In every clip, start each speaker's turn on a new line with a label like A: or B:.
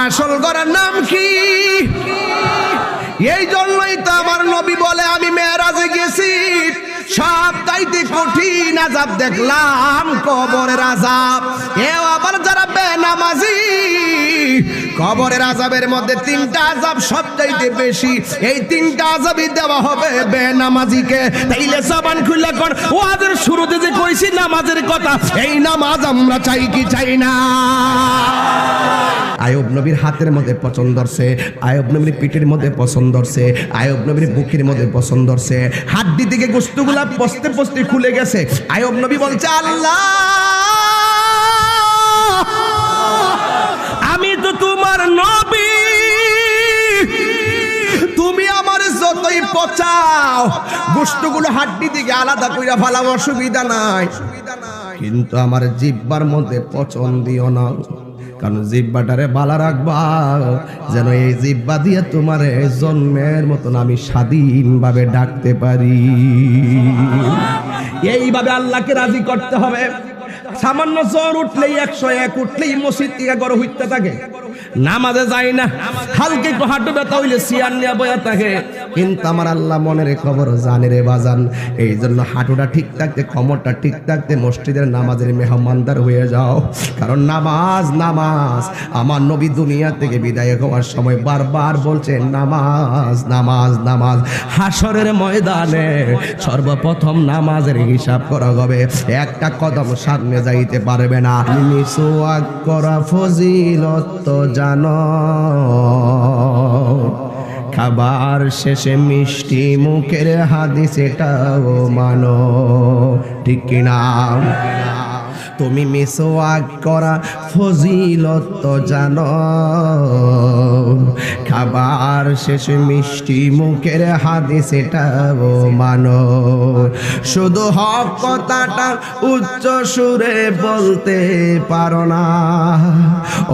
A: আসল ঘরের নাম কি? এই জন্যই তো আমার নবী বলে আমি মেরাজে গেছি, সব চাইতে কঠিন আযাব দেখলাম কবরের আযাব। এও আবার যারা বেনামাজি, কবরের আযাবের মধ্যে তিনটা আযাব সবচাইতে বেশি, এই তিনটা আযাবই দেওয়া হবে বেনামাজিকে। তাইলে জবান খুলে কোন ওয়াজের শুরুতে যে কইছি নামাজের কথা, এই নামাজ আমরা চাই কি চাই না? আয়ুব নবীর হাতের মধ্যে পছন্দ ধরছে, আয়ুব নবীর পিঠের মধ্যে পছন্দ ধরছে, আয়ুব নবীর বুকের মধ্যে পছন্দ ধরছে, হাড্ডি থেকে গোশতগুলা পস্তে পস্তে খুলে গেছে। আয়ুব নবী বলছে, আল্লাহ আমি তো তোমার নবী, তুমি আমার যতই পচাও গোশতগুলো হাড্ডি থেকে আলাদা কইরা ফেলাও, অসুবিধা নাই, কিন্তু আমার জিহ্বার মধ্যে পচন দিও না, কারণ জিহ্বাটারে বালা রাখবা, যেন এই জিহ্বা দিয়ে তোমার জন্মের মতন আমি স্বাধীনভাবে ডাকতে পারি। এইভাবে আল্লাহকে রাজি করতে হবে। সামান্য জ্বর উঠলেই 101 উঠলেই মসজিদ থেকে গড় হইতে থাকে, নামাজে যায় না, হালকা একটু হাঁটু ব্যথা হইলে সিয়ার নিয়ে বয়া থাকে, কিন্তু আমার আল্লাহ মনের খবর জানে রে বাজান। এই জন্য হাঁটুটা ঠিক থাকতে, কোমরটা ঠিক থাকতে মসজিদের নামাজের মেহমানদার হয়ে যাও, কারণ নামাজ নামাজ। আমার নবী দুনিয়া থেকে বিদায় হওয়ার সময় বারবার বলছেন নামাজ নামাজ নামাজ। হাসরের ময়দানে সর্বপ্রথম নামাজের হিসাব করা হবে, একটা কদম সামনে যাইতে পারবে না। মিসওয়াক করা ফজিলত তো জানো, খাবার শেষে মিষ্টি মুখের হাদিস এটাও মানো, ঠিক কিনা? তুমি মিসওয়াক করা ফজিলত তো জানো, খাবার শেষে মিষ্টি মুখের হাদিস এটাও মানো। শুধু হক কথাটা উচ্চ সুরে বলতে পারো না,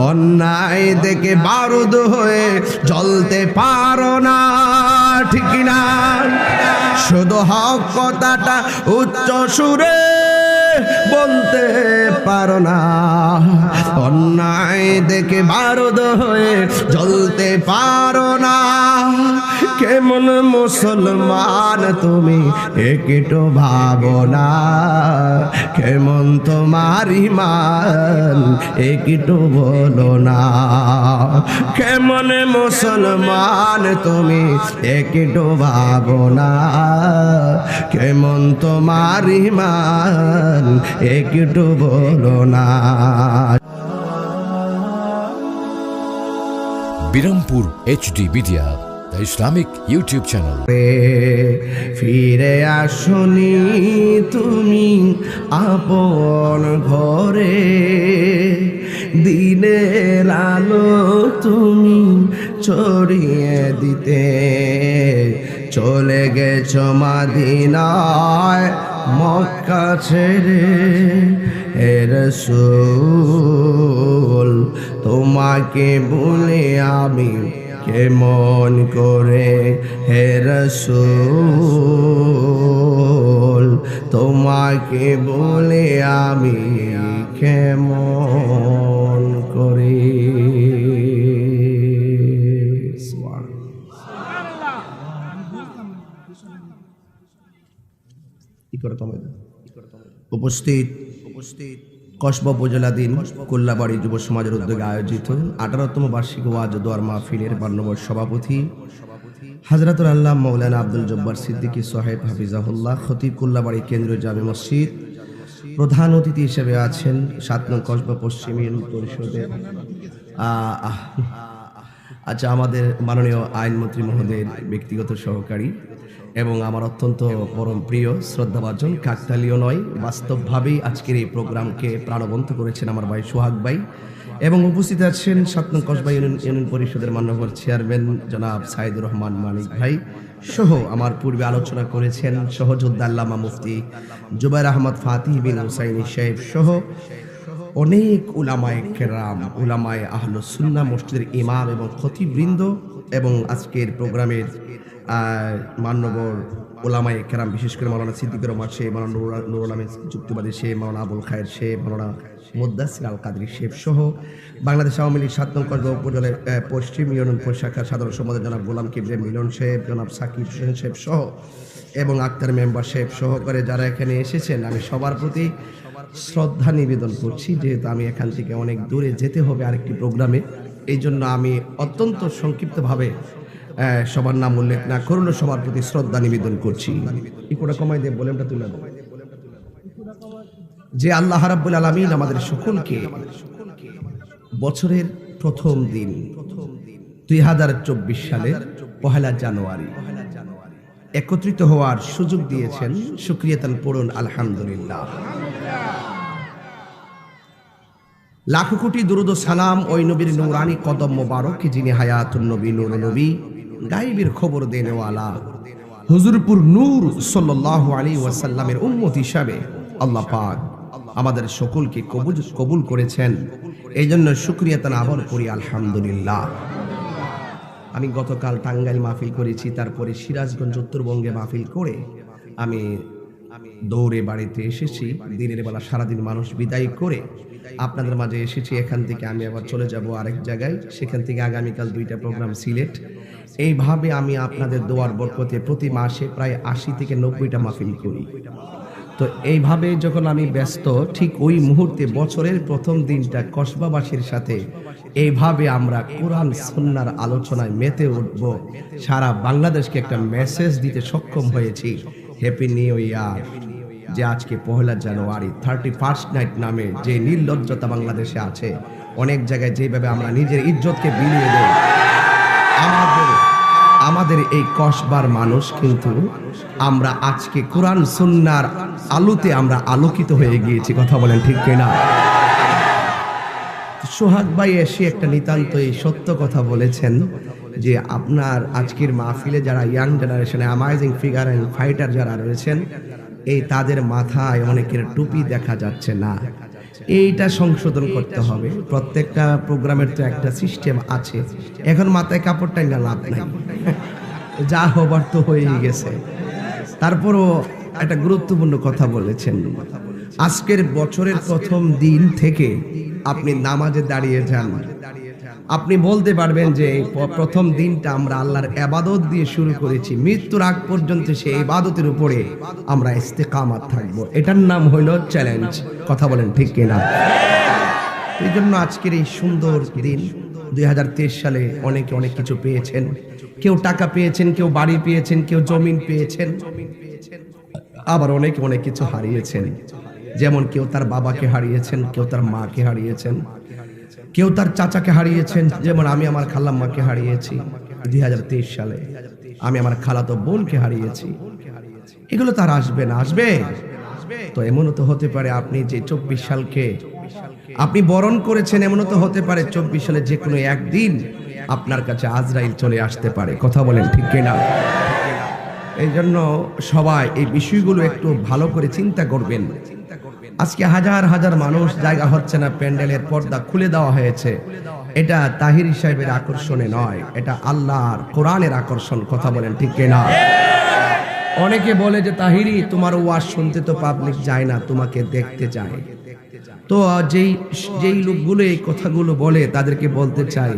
A: অন্যায় দেখে বারুদ হয়ে জ্বলতে পারো না, ঠিক না? শুধু হক কথাটা উচ্চ সুরে বলতে পারো না, অন্যায় দেখে বারুদ হয়ে জ্বলতে পারো না। কেমন মুসলমান তুমি একটু ভাবো না, কেমন তোমার ঈমান একটু বলো না। কেমন মুসলমান তুমি একটু ভাবো না, কেমন তোমার ঈমান একটু বলো না।
B: Birampur HD media, the Islamic YouTube channel.
A: ফিরে আসনি তুমি আপন ঘরে, দিনের আলো তুমি ছড়িয়ে দিতে, চলে গেছো মদিনায় মক্কা ছেড়ে। হে রাসূল তোমাকে ভুলে আমি কেমন করে, হে রাসূল তোমাকে ভুলে আমি কেমন করে। উপস্থিত কসবা উপজেলাধীন কোল্লাবাড়ি যুব সমাজের উদ্যোগে আয়োজিত 18তম বার্ষিক ওয়াজ দোয়ার মাহফিলের 52 নম্বর সভাপতি হযরতুল আল্লাহ মাওলানা আব্দুল জব্বার সিদ্দিকী সাহেব হাফিজাহুল্লাহ, খতিব কোল্লাবাড়ি কেন্দ্রীয় জামে মসজিদ। প্রধান অতিথি হিসেবে আছেন 7 নং কসবা পশ্চিম ইউনিয়ন পরিষদের আমাদের মাননীয় আইনমন্ত্রী মহোদয়ের ব্যক্তিগত সহকারী এবং আমার অত্যন্ত পরম প্রিয় শ্রদ্ধাভাজন, কাকতালীয় নয়, বাস্তবভাবেই আজকের এই প্রোগ্রামকে প্রাণবন্ত করেছেন আমার ভাই সোহাগ ভাই। এবং উপস্থিত আছেন 7 নং কসবা ইউনিয়ন পরিষদের মাননীয় চেয়ারম্যান জনাব সাইদুর রহমান মানিক ভাই সহ আমার পূর্বে আলোচনা করেছেন সহযোদ্ধা আল্লামা মুফতি জুবাইর আহমদ ফাতিহ বিন হুসাইনি সাহেব সহ অনেক উলামায়ে কেরাম, উলামায়ে আহলুস সুন্নাহ মসজিদের ইমাম এবং খতিববৃন্দ এবং আজকের প্রোগ্রামের মান্যবর ওলামায়ে কেরাম, বিশেষ করে মাওলানা সিদ্দিকুর রহমান সাহেব, মাওলানা নুরুল আমিন যুক্তিবাদী সাহেব, মাওলানা আবুল খায়ের সাহেব, মাওলানা মুদ্দাসির আল কাদরি সাহেব সহ বাংলাদেশ আওয়ামী লীগ 7 নং কসবা উপজেলার পশ্চিম ইউনিয়ন শাখার সাধারণ সম্পাদক জনাব গোলাম কিবরে মিলন সাহেব, জনাব সাকিব হোসেন সাহেব সহ এবং আক্তার মেম্বার সাহেব সহকারে যারা এখানে এসেছেন, আমি সবার প্রতি শ্রদ্ধা নিবেদন করছি। যেহেতু আমি এখান থেকে অনেক দূরে যেতে হবে আরেকটি প্রোগ্রামে, এই জন্য আমি অত্যন্ত সংক্ষিপ্তভাবে সবার নাম উল্লেখ না করলেও সবার প্রতি শ্রদ্ধা নিবেদন করছি। ইকোটা কমাই দিয়ে বলেমটা তুলে দাও। যে আল্লাহ রাব্বুল আলামিন আমাদের সকলকে বছরের প্রথম দিন 2024 সালের 1 জানুয়ারি একত্রিত হওয়ার সুযোগ দিয়েছেন, শুকরিয়াতান পড়ুন আলহামদুলিল্লাহ। লাখো কোটি দুরুদ ও সালাম ওই নবীর নূরানি কদম মোবারক, যিনি হায়াতুন নবী, নূর নবী, গায়বের খবর দেনেওয়ালা, হুজুরপুর নূর সাল্লাল্লাহু আলাইহি ওয়াসাল্লামের উম্মত হিসাবে আল্লাহ পাক আমাদের সকলকে কবুল করেছেন। এই জন্য শুকরিয়াতান আবার করি আলহামদুলিল্লাহ। আমি গতকাল টাঙ্গাইল মাহফিল করেছি, তারপরে সিরাজগঞ্জ উত্তরবঙ্গে মাহফিল করে আমি দৌড়ে বাড়িতে এসেছি। দিনের বেলা সারাদিন মানুষ বিদায় করে আপনাদের মাঝে এসেছি। এখান থেকে আমি আবার চলে যাব আরেক জায়গায়, সেখান থেকে আগামীকাল 2টা প্রোগ্রাম সিলেট। এইভাবে আমি আপনাদের দোয়ার বরকতে প্রতি মাসে প্রায় 80 থেকে 90টা মাহফিল করি। তো এইভাবে যখন আমি ব্যস্ত, ঠিক ওই মুহূর্তে বছরের প্রথম দিনটা কসবাবাসীর সাথে এইভাবে আমরা কোরআন সুন্নাহর আলোচনায় মেতে উঠব, সারা বাংলাদেশকে একটা মেসেজ দিতে সক্ষম হয়েছি। Happy new year. যে আজকে 1 জানুয়ারি 31st নাইট নামে যে নির্লজ্জতা বাংলাদেশে আছে, অনেক জায়গায় যেভাবে আমরা নিজের ইজ্জতকে বিলিয়ে দেই, আমাদের এই কসবার মানুষ কিন্তু আমরা আজকে কোরআন সুন্নাহর আলোতে আমরা আলোকিত হয়ে গিয়েছি। কথা বলেন ঠিক কিনা? সোহাগ ভাই এসে একটা নিতান্ত এই সত্য কথা বলেছেন যে আপনার আজকের মাহফিলে যারা ইয়াং জেনারেশনে অ্যামাজিং ফিগার এন্ড ফাইটার যারা রয়েছেন, এই তাদের মাথায় অনেকের টুপি দেখা যাচ্ছে না। এইটা সংশোধন করতে হবে। প্রত্যেকটা প্রোগ্রামের তো একটা সিস্টেম আছে, এখন মাথায় কাপড়টাই না লাভ নাই, যা হবার তো হয়েই গেছে। তারপরও একটা গুরুত্বপূর্ণ কথা বলেছেন, আজকের বছরের প্রথম দিন থেকে আপনি নামাজে দাঁড়িয়ে যান, আপনি বলতে পারবেন যে প্রথম দিনটা আমরা আল্লাহর ইবাদত দিয়ে শুরু করেছি, মৃত্যুর আগ পর্যন্ত সেই ইবাদতের উপরে আমরা ইস্তেকামাত থাকবো। এটার নাম হইল চ্যালেঞ্জ। কথা বলেন ঠিক কিনা? এই জন্য আজকের এই সুন্দর দিন 2023 সালে অনেকে অনেক কিছু পেয়েছেন। কেউ টাকা পেয়েছেন, কেউ বাড়ি পেয়েছেন, কেউ জমিন পেয়েছেন, আবার অনেকে অনেক কিছু হারিয়েছেন। যেমন কেউ তার বাবাকে হারিয়েছেন, কেউ তার মাকে হারিয়েছেন, কেউ তার চাচাকে হারিয়েছেন। যেমন আমি আমার খালাম্মাকে হারিয়েছি 2023 সালে, আমি আমার খালাতো বোনকে হারিয়েছি। এগুলো তার আসবে না, আসবে তো এমনও তো হতে পারে আপনি যে 24 সালকে আপনি বরণ করেছেন, এমনও তো হতে পারে 24 সালে যে কোনো একদিন আপনার কাছে আজরাইল চলে আসতে পারে। কথা বলেন ঠিক কিনা? এই জন্য সবাই এই বিষয়গুলো একটু ভালো করে চিন্তা করবেন। আজকে হাজার হাজার মানুষ, জায়গা হচ্ছে না, প্যান্ডেলের পর্দা খুলে দেওয়া হয়েছে। এটা তাহিরি সাহেবের আকর্ষণে নয়, এটা আল্লাহর কোরআনের আকর্ষণ। কথা বলেন ঠিক কিনা? অনেকে বলে যে তাহিরি তোমার ওয়াজ শুনতে তো পাবলিক যায় না, তোমাকে দেখতে চায়। তো যেই লোকগুলো এই কথাগুলো বলে তাদেরকে বলতে চাই,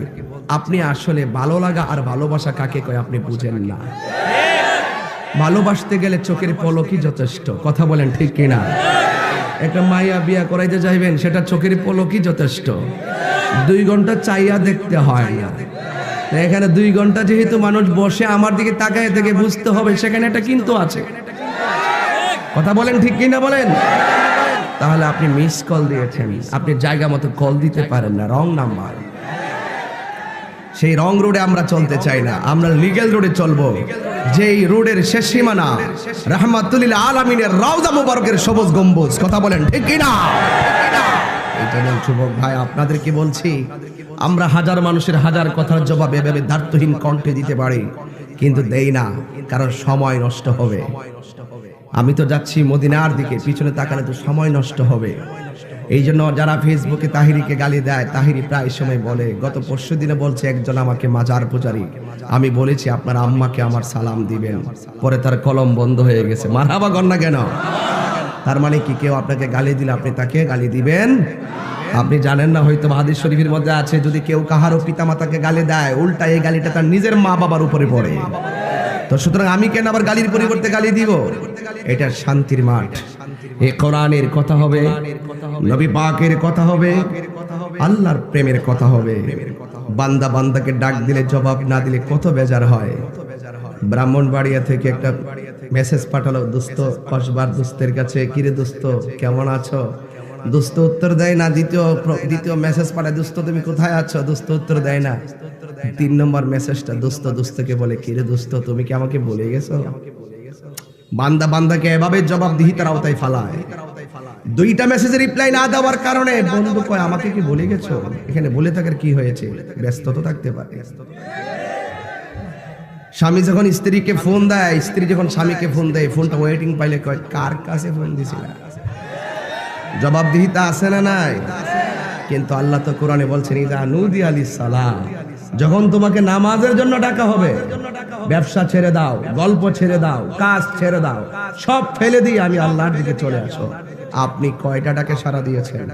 A: আপনি আসলে ভালো লাগা আর ভালোবাসা কাকে কয় আপনি বুঝেন না। ভালোবাসতে গেলে চোখের পলকই যথেষ্ট। কথা বলেন ঠিক কিনা? একটা মাইয়া বিয়া করাইতে যাইবেন, সেটা চোখের পলকই যথেষ্ট, 2 ঘন্টা চাইয়া দেখতে হয় না। এখানে 2 ঘন্টা যেহেতু মানুষ বসে আমার দিকে তাকায় থেকে বুঝতে হবে সেখানে একটা কিন্তু আছে। কথা বলেন ঠিক কিনা? বলেন। তাহলে আপনি মিস কল দিয়েছেন, আপনি জায়গা মতো কল দিতে পারেন না, রং নাম্বার। সেই রং রোডে আমরা চলতে চাই না, আমরা লিগ্যাল রোডে চলবো, যেই রোডের শেষ সীমানা রাহমাতুল লিল আলামিনের রওজা মুবারকের সবুজ গম্বুজ। কথা বলেন ঠিক কিনা? এই জন্য যুবক ভাই আপনাদেরকে বলছি, আমরা হাজার মানুষের হাজার কথার জবাব এভাবে দ্বার্থহীন কণ্ঠে দিতে পারি, কিন্তু দেই না, কারণ সময় নষ্ট হবে। আমি তো যাচ্ছি মদিনার দিকে, পিছনে তাকালে তো সময় নষ্ট হবে। এই জন্য যারা ফেসবুকে তাহিরিকে গালি দেয়, তাহিরি প্রায় সময় বলে, গত পরশু দিনে বলছে একজন আমাকে মাজার পূজারি, আমি বলেছি আপনার আম্মাকে আমার সালাম দিবেন, পরে তার কলম বন্ধ হয়ে গেছে। মারহাবা গন্না কেন? তার মানে কি কেউ আপনাকে গালি দিলে আপনি তাকে গালি দিবেন? আপনি জানেন না, হয়তো হাদিস শরীফের মধ্যে আছে, যদি কেউ কাহারও পিতামাতাকে গালি দেয়, উল্টা এই গালিটা তার নিজের মা বাবার উপরে পড়ে। তো সুতরাং আমি কেন আবার গালির পরিবর্তে গালি দিব? এটা শান্তির মাঠ। এই কোরআনের কথা হবে, নবী পাকের কথা হবে, আল্লাহর প্রেমের কথা হবে। বান্দা বান্দাকে ডাক দিলে জবাব না দিলে কত বেজার হয়। ব্রাহ্মণবাড়িয়া থেকে একটা মেসেজ পাঠালো দোস্ত কসবার দোস্তের কাছে, কিরে দোস্ত কেমন আছো? দোস্ত উত্তর দেয় না। দ্বিতীয় মেসেজ পাঠায়, দোস্ত তুমি কোথায় আছো? দোস্ত উত্তর দেয় না। 3 নম্বর মেসেজটা দোস্ত দোস্তকে বলে, কিরে দোস্ত তুমি কি আমাকে বলে গেছো? বান্দা বান্দাকে এভাবে জবাবদিহিতার আওতায় ফালায়। 2টা মেসেজের রিপ্লাই না দেওয়ার কারণে বন্ধু কয় আমাকে কি বলে গেছো? এখানে বলে থাকার কি হয়েছে? ব্যস্ত তো থাকতে পারে। স্বামী যখন স্ত্রীকে ফোন দেয়, স্ত্রী যখন স্বামীকে ফোন দেয়, ফোনটা ওয়েটিং পাইলে কয় কার কাছে ফোন দিছিল? জবাবদিহিতা আছে না নাই? কিন্তু আল্লাহ তো কোরআনে বলছেন, ইদা নুদি আলিস সালাহ, যখন তোমাকে নামাজের জন্য ডাকা হবে, ব্যবসা ছেড়ে দাও, গল্প ছেড়ে দাও, কাজ ছেড়ে দাও, সব ফেলে দিয়ে আমি আল্লাহর দিকে চলে আসো। আপনি কয়টা ডাকে সাড়া দিয়েছেন?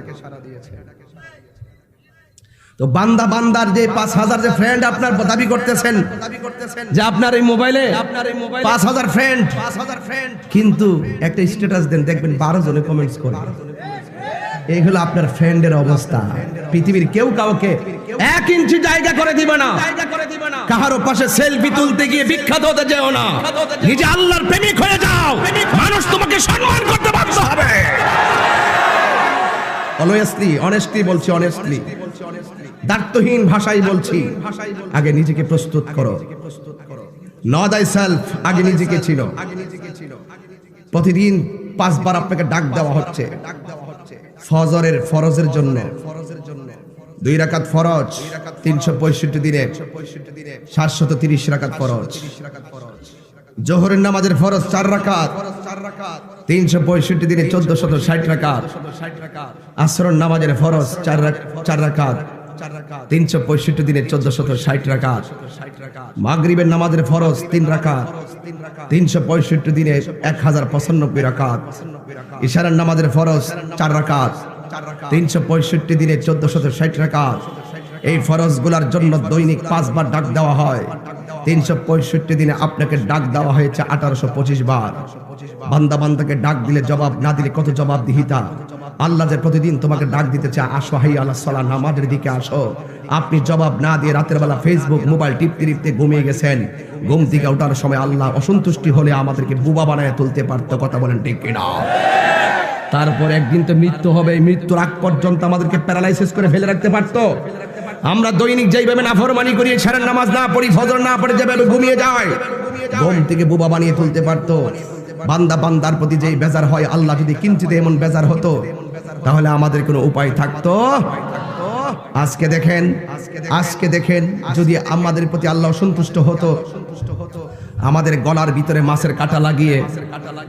A: তো বান্দা বান্দার যে 5000 যে ফ্রেন্ড আপনার দাবি করতেছেন, যে আপনার এই মোবাইলে 5000 ফ্রেন্ড, কিন্তু একটা স্ট্যাটাস দেন, দেখবেন 12 জনে কমেন্টস করে। এই হলো আপনার ফ্রেন্ডের অবস্থা। পৃথিবীর কেউ কাউকে 1 ইঞ্চি জায়গা করে দিবে না। কাহারও পাশে সেলফি তুলতে গিয়ে বিখ্যাত হতে যেও না, নিজে আল্লাহর প্রেমিক হয়ে যাও, মানুষ তোমাকে সম্মান করতে বাধ্য হবে। অনেস্টলি বলছি, অনেস্টলি, দার্থহীন ভাষায় বলছি, আগে নিজেকে প্রস্তুত করো। নো দাই সেলফ, আগে নিজেকে চিনো। প্রতিদিন 5 বার আপনাকে ডাক দেওয়া হচ্ছে ফজরের ফরজের জন্য। 2 রাকাত ফরজ 365 দিনে 730 রাকাত ফরজ। জোহরের নামাজের ফরজ 4 রাকাত 365 দিনে 1460 রাকাত। আসরের নামাজের ফরজ 4 রাকাত 365 দিনে 1460 রাকাত। মাগরিবের নামাজের ফরজ 3 রাকাত 365 দিনে 1095 রাকাত। ইশারের নামাজের ফরজ 4 রাকাত 365 দিনে 1460 রাকাত। এই ফরজগুলোর জন্য দৈনিক 5 বার ডাক দেওয়া হয়। 365 দিনে আপনাকে ডাক দেওয়া হয়েছে 1825 বার। বান্দা বান্দাকে ডাক দিলে জবাব না দিলে কত জবাবদিহিতা। আল্লাহ যে প্রতিদিন তোমাকে ডাক দিতে চায়, আসো হাইয়া আলাস সালাহ, নামাজের দিকে আসো। আপনি জবাব না দিয়ে রাতের বেলা ফেসবুক মোবাইল টিপতে টিপতে ঘুমিয়ে গেছেন। ঘুম থেকে ওঠার সময় আল্লাহ অসন্তুষ্টি হলে আমাদেরকে বুবা বানায় তুলতে পারতো। কথা বলেন ঠিক কিনা? তারপর একদিন তো মৃত্যু হবে, মৃত্যুর আগ পর্যন্ত আমাদেরকে প্যারালাইসিস করে ফেলে রাখতে পারতো। আমরা দৈনিক যেইভাবে নাফরমানি করি, ইশারের নামাজ না পড়ি, ফজর না পড়ে যেভাবে ঘুমিয়ে যায়, ঘুম থেকে বুবা বানিয়ে তুলতে পারতো। বান্দা বান্দার প্রতি যেই বেজার হয়, আল্লাহ যদি কিঞ্চিত এমন বেজার হতো, তাহলে আমাদের কোনো উপায় থাকতো? আজকে দেখেন যদি আমাদের প্রতি আল্লাহ সন্তুষ্ট হতো, আমাদের গলার ভিতরে মাছের কাঁটা লাগিয়ে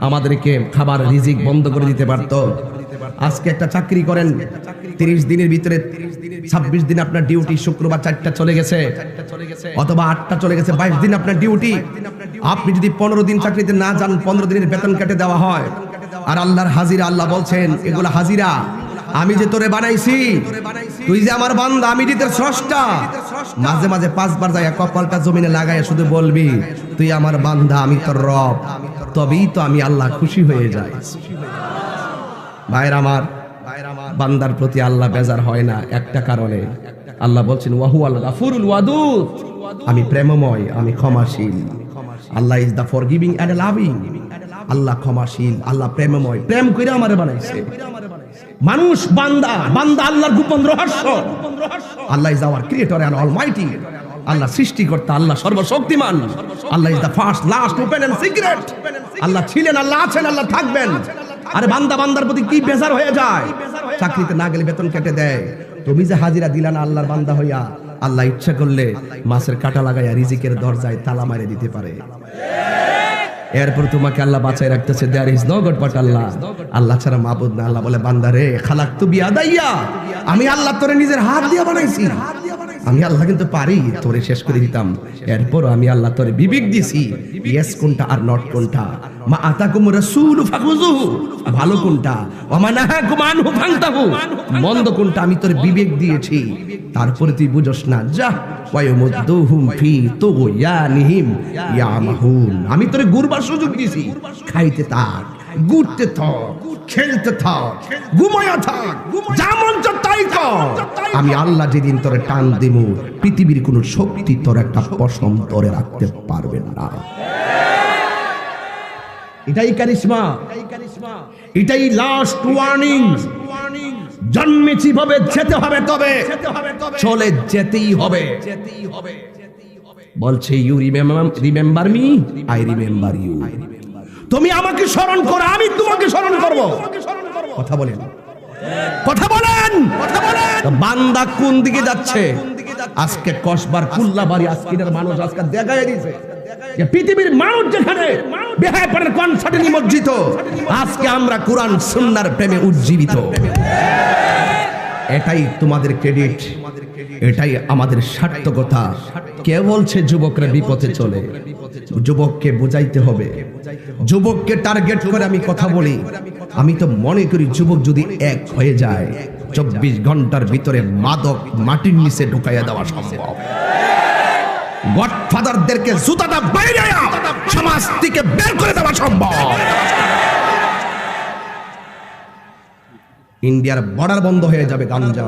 A: আমাদেরকে খাবার রিজিক বন্ধ করে দিতে পারতো। আজকে একটা চাকরি করেন, 30 দিনের ভিতরে 26 দিন আপনার ডিউটি, শুক্রবার 4টা চলে গেছে অথবা 8টা চলে গেছে, 22 দিন আপনার ডিউটি। আপনি যদি 15 দিন চাকরিতে না যান, 15 দিনের বেতন কেটে দেওয়া হয়। আর আল্লাহর হাজিরা, আল্লাহ বলছেন এগুলা হাজিরা, আমি যে তোরে বানাইছি, তুই যে আমার বান্দা, আমি যে তোর স্রষ্টা। মাঝে মাঝে 5 বার যায় কপালটা জমিনে লাগায় শুধু বলবি, তুই আমার বান্দা, আমি তোর রব, তবেই তো আমি আল্লাহ খুশি হয়ে যাই। ভাইরা আমার, বান্দার প্রতি আল্লাহ বেজার হয় না একটা কারণে। আল্লাহ বলছেন ওয়াহুয়াল গাফুরুল ওয়াদুদ, আমি প্রেমময়, আমি ক্ষমাশীল। Allah is the forgiving and loving. Allah ক্ষমাশীল, আল্লাহ প্রেমময়, প্রেম কইরা আমারে বানাইছে। মানুষ বান্দা, বান্দা আল্লাহর গোপন রহস্য। Allah is our creator and almighty. Allah সৃষ্টিকর্তা, আল্লাহ সর্বশক্তিমান। Allah is the first, last, open and secret. Allah ছিলেন, আল্লাহ আছেন, আল্লাহ থাকবেন। আরে বান্দা বান্দার প্রতি কি বেজার হয়ে যায়। চাকরিতে না গেলে বেতন কেটে দেয়, তুমি যে হাজিরা দিলা না আল্লাহর বান্দা হইয়া, আল্লাহ ইচ্ছা করলে মাছের কাঁটা লাগাইয়া রিজিকের দরজায় তালা মারে দিতে পারে। এরপর তোমাকে আল্লাহ বাঁচায় রাখতেছে, there is no god but Allah, Allah ছাড়া মাবুদ না। আল্লাহ বলে, বান্দারে খালাকতু বিয়াদাইয়া, আমি আল্লাহ তোরে নিজের হাত দিয়ে বানাইছি, আমি আল্লাহ কিন্তু পারি তোরে শেষ করে দিতাম। এরপর আমি আল্লাহ তোরে বিবেক দিছি, ইয়েস কোনটা আর নট কোনটা, মা আতাকুম রাসূলু ফাখুযুহু, ভালো কোনটা, ওয়া মা নাহাকুম আনহু ফান্তাহু, মন্দ কোনটা আমি তোরে বিবেক দিয়েছি। তারপরে তুই বুঝস না, যা ওয়ায়ুমুদ্দুহুম ফি তুগয়ানিহিম ইয়ামাহুন, আমি তোরে ঘুরবার সুযোগ দিয়েছি, খাইতে থাক, ঘুরতে থাক, খেলতে থাক, ঘুমায়া থাক, যা মন চায় তাই কর। আমি আল্লাহ যেদিন তোরে টান দিমু, পৃথিবীর কোন শক্তি তোর একটা পশম তোরে রাখতে পারবে না। এটাই কারিশমা, এটাই লাস্ট ওয়ার্নিং। জন্মেছি ভাবে যেতে হবে, তবে চলে যেতেই হবে। বলছে, you remember me, I remember you. তুমি আমাকে স্মরণ করো, আমি তোমাকে স্মরণ করব। কথা বলেন, কথা বলেন, কথা বলেন। বান্দা কোন দিকে যাচ্ছে? আজকে কসবার কুল্লাবাড়ি আজকের মানুষ আজকে দেখায় দিয়েছে যে পৃথিবীর মানুষ যেখানে বেহায়াপনার কনসার্টে নিমজ্জিত, আজকে আমরা কোরআন সুন্নাহর প্রেমে উজ্জীবিত। এটাই তোমাদের ক্রেডিট, এটাই আমাদের সার্থকতা। কে বলছে যুবকরা বিপথে চলে? যুবককে বুঝাইতে হবে। যুবককে টার্গেট করে আমি কথা বলি, আমি তো মনে করি যুবক যদি এক হয়ে যায়, 24 ঘন্টার ভিতরে মাদক মাটির নিচে ঢুকাইয়া দেওয়া সম্ভব। গডফাদারদেরকে জুতাটা বাইরে সমাজ থেকে বের করে দেওয়া সম্ভব। ইন্ডিয়ার বর্ডার বন্ধ হয়ে যাবে গাঞ্জা।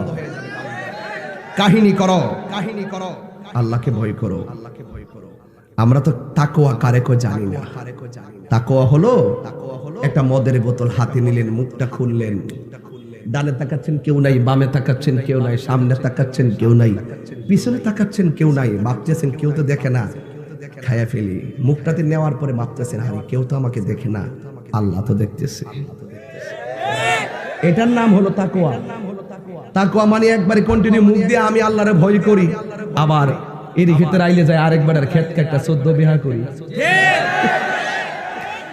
A: কাহিনী করো, কাহিনী করো, আল্লাহকে ভয় করো। আমরা তো তাকওয়া কারে কো জানি না। তাকওয়া হলো একটা মদের বোতল হাতে নিলেন, মুখটা খুললেন, ডানে তাকাচ্ছেন কেউ নাই, বামে তাকাচ্ছেন কেউ নাই, সামনে তাকাচ্ছেন কেউ নাই, পিছনে তাকাচ্ছেন কেউ নাই, ভাবতেছেন কেউ তো দেখে না, খায়া ফেলি। মুখটাতে নেওয়ার পরে ভাবতেছেন, আরে কেউ তো আমাকে দেখে না, আল্লাহ তো দেখতেছে। এটার নাম হলো তাকওয়া। তাকওয়া মানে একবারে কন্টিনিউ মুখ দিয়ে আমি আল্লাহরে ভয় করি, আবার এর ভিতরে আইলে যায় আরেকবার ক্ষেত কাটটা 14 বিহা করি,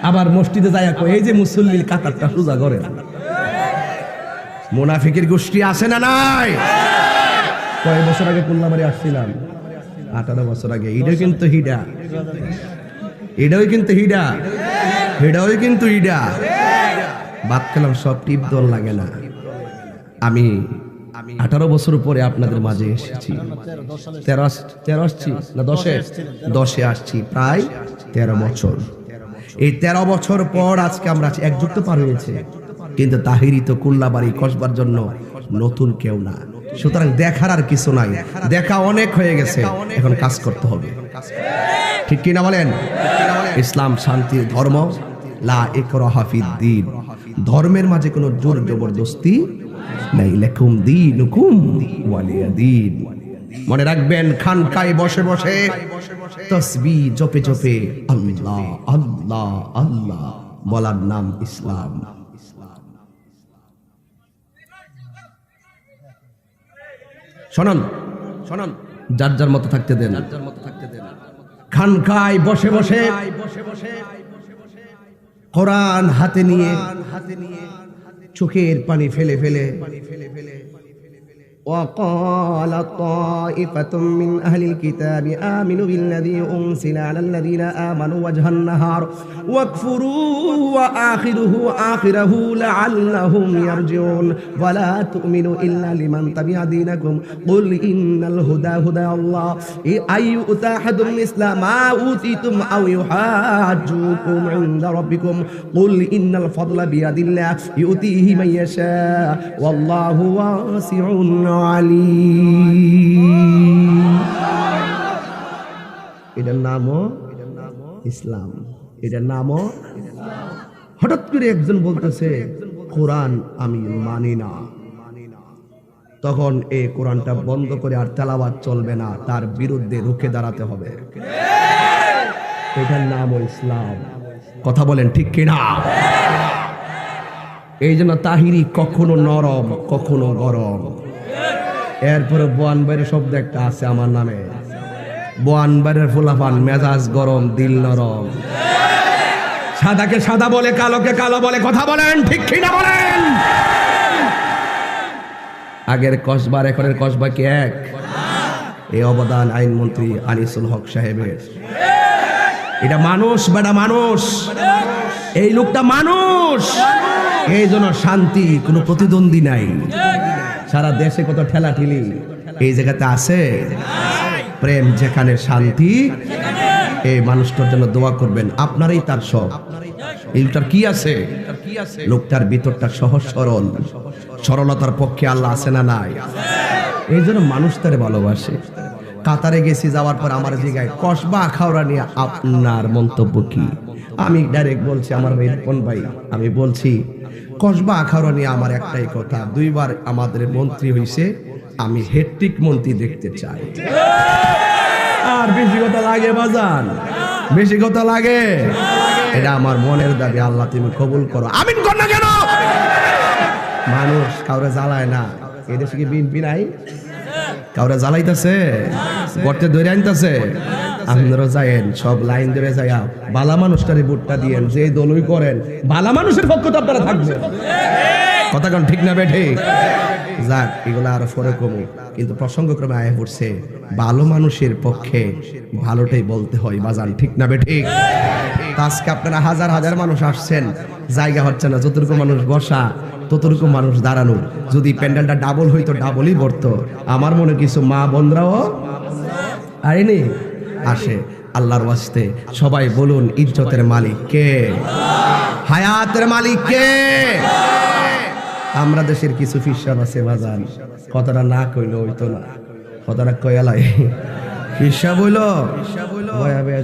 A: আবার মসজিদে যায় এই যে মুসল্লির কাতারটা সোজা করে। মুনাফিকের গোষ্ঠী আছে না নাই? কয়েক বছর আগে কুল্লাবাড়ি আসছিলাম, 18 বছর আগে। এটাও কিন্তু হিডা, এটাও কিন্তু হিডা, এটাও কিন্তু হিডা। বাদ খেলাম, সব টিপ দল লাগে না। আমি 18 বছর পরে আপনাদের মাঝে এসেছি। 13 আসছি না 10-এ আসছি, প্রায় 13 বছর। এই 13 বছর পর আজকে আমরা এক যুগ তো পার হয়েছে, কিন্তু তাহিরি তো কুল্লাবাড়ি কসবার জন্য নতুন কেউ না। সুতরাং দেখার আর কিছু নাই, দেখা অনেক হয়ে গেছে, এখন কাজ করতে হবে। ঠিক কিনা বলেন? ইসলাম শান্তির ধর্ম, লা ইকরাহা ফিদ্দীন। ধর্মের মাঝে কোনো জোর জবরদস্তি নাই। লাকুম দীনুকুম ওয়ালিয়া দীন। মনে রাখবেন, খানকায় বসে বসে তাসবিহ জপে জপে আল্লাহ আল্লাহ আল্লাহ বলার নাম ইসলাম। শোনান, শোনান, যার যার মতো থাকতে দেন। খানকায় বসে বসে কোরআন হাতে নিয়ে চোখের পানি ফেলে ফেলে وقال طائفة من أهل الكتاب آمنوا بالذي أنزل على الذين آمنوا وجه النهار واكفروا آخره لعلهم يرجعون ولا تؤمنوا إلا لمن تبع دينكم قل إن الهدى هدى الله أن يؤتى أحد مثل ما أوتيتم أو يحاجوكم عند ربكم قل إن الفضل بيد الله يؤتيه من يشاء والله واسع এটার নামও ইসলাম, এটার নামও। হঠাৎ করে একজন বলতেছে কোরআন আমি মানি না, তখন এই কোরআনটা বন্ধ করে আর তেলাওয়াত চলবে না, তার বিরুদ্ধে রুখে দাঁড়াতে হবে। এটার নামও ইসলাম। কথা বলেন ঠিক কিনা? এই জন্য তাহিরি কখনো নরম কখনো গরম। এরপরে বোয়ানবাড়ির শব্দ একটা আছে আমার নামে। বোয়ানবাড়ির ফুলাফান মেজাজ গরম দিল নরম। সাদাকে সাদা বলে, কালোকে কালো বলে। কথা বলেন ঠিক কি না বলেন? আগের কসবার এখনের কসবা কি এক? এই অবদান আইনমন্ত্রী আনিসুল হক সাহেবের। এটা মানুষ, বেটা মানুষ, এই লোকটা মানুষ। এই জন্য শান্তি, কোনো প্রতিদ্বন্দ্বী নাই। সারা দেশে কত ঠেলাঠেলি, এই জায়গাতে আছে প্রেম যেখানে, শান্তি। এই মানুষটার জন্য দোয়া করবেন, আপনারই তার সব। এই লোকটার কি আছে? লোকটার ভিতরটা সহজ সরল, সরলতার পক্ষে আল্লাহ আছে না নাই? এই জন্য মানুষ তারে ভালোবাসে। কাতারে গেছি, যাওয়ার পর আমার জায়গায় কসবা আখাউড়া নিয়ে আপনার মন্তব্য কি? আমি ডাইরেক্ট বলছি, আমার ভাই কোন ভাই, আমি বলছি কসবা আখাউড়া নিয়ে আমার একটাই কথা, 2 বার আমাদের মন্ত্রী হইছে, আমি হেট্রিক মন্ত্রী দেখতে চাই। আর বেশি কথা লাগে বাজান, বেশি কথা লাগে? এটা আমার মনের দাবি, আল্লাহ তুমি কবুল করো। আমিন কর না কেন? মানুষ কাউরে জ্বালায় না। এই দেশে কি বিএনপি নাই? কাউরে জ্বালাইতেছে, গর্তে ধরে আনতেছে। আপনারা যায়েন, সব লাইন ধরে যাইয়া বালা মানুষটারে ভোটটা দিয়েন, যে দলই করেন বালা মানুষের পক্ষ তো আপনারা থাকবেন। কথা কোন ঠিক না বেঠে? যাক, এগুলো আরো পরে কমু, কিন্তু প্রসঙ্গক্রমে আয় পড়ছে, ভালো মানুষের পক্ষে ভালোটাই বলতে হয় বাজান, ঠিক না বেঠে? আজকে আপনারা হাজার হাজার মানুষ আসছেন, জায়গা হচ্ছে না, যতটুকু মানুষ বসা ততটুকু মানুষ দাঁড়ানো। যদি প্যান্ডেলটা ডাবল হইতো, ডাবলই ভরতো। আমার মনে কিছু মা বোনরাও আইনি আসে। আল্লাহর ওয়াস্তে সবাই বলুন, ইজ্জতের মালিক কে? হায়াতের মালিক কে? আমরা দেশের কিছু ফিসাব আছে বাজান, কথাটা না কইলে হইতো না। কথাটা কয়ালাই ফিসাব হইলো,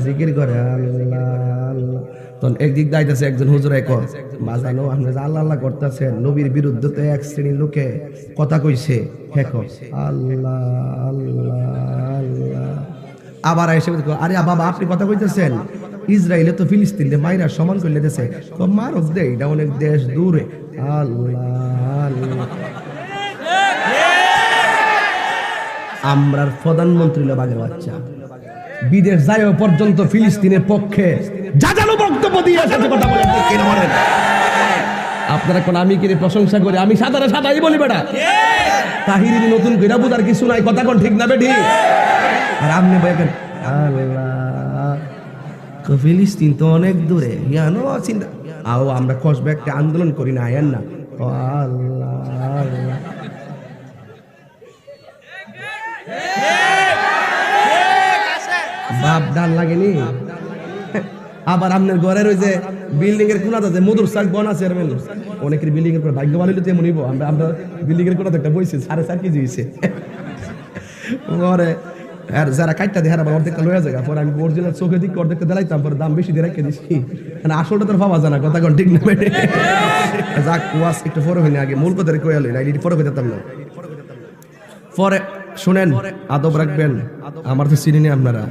A: জিকির করে আল্লাহ আল্লাহ। তখন একদিক দাইতেছে একজন হুজুর, বাজানো আপনি আল্লাহ আল্লাহ করতেছেন, নবীর বিরুদ্ধে তো এক শ্রেণীর লোকে কথা কইছে, হেকো আল্লাহ আল্লাহ আল্লাহ। আবার এসে আরে বাবা আপনি কথা কইতেছেন, ইসরায়েলে তো ফিলিস্তিনে মাইরা সমান করে দিতেছে, মারক দে, এটা অনেক দেশ দূরে। আল্লাহ আল্লাহ। আমরার প্রধানমন্ত্রী বাগের বাচ্চা বিদেশ যায় পর্যন্ত ফিলিস্তিনের পক্ষে যাজানো বক্তব্য দিয়ে এসেছে। কথা বলেন কিনা বলেন? আপনারা কোন আমি কি প্রশংসা করি? আমি সাদারে সাদাই বলি বেটা, তাহিরি নতুন কইরা বুঝার কিছু নাই। কথা কোন ঠিক না বেটি? আর আপনি বলেন আল্লাহ, ফিলিস্তিন তো অনেক দূরে, ইয়ানো চিন্তা। আও আমরা কসবা একটা আন্দোলন করি না, আয়েন না। আল্লাহ আল্লাহ। বাপ ডাল লাগেনি। আবার আপনার ঘরের ওই যে বিল্ডিং এর কোনাতে যে মধুর শাক বন আছে, অনেকের বিল্ডিং এর ভাগ্য ভালো হইলে তেমন নিবো। আমরা বিল্ডিং এর কোনাতে একটা বইছি, 4.5 কেজি হয়েছে ঘরে। আর যারা কাটটা দেখার আবার অর্ধেকটা লয়ে যায়, পরে আমি অরিজিনাল চোখে দিকে অর্ধেকটা দিলাইতাম, পরে দাম বেশি দিয়ে রেখে দিচ্ছি, মানে আসলটা তোর পাওয়া যায় না। কথা কোন ঠিক না? যাক, ওয়াজ একটু পরে হয়নি, আগে মূল কথা কয়ে আলো না, পরে হয়ে যেতাম না। পরে শুনেন, আদব রাখবেন, আমার তো চিনি আপনারা,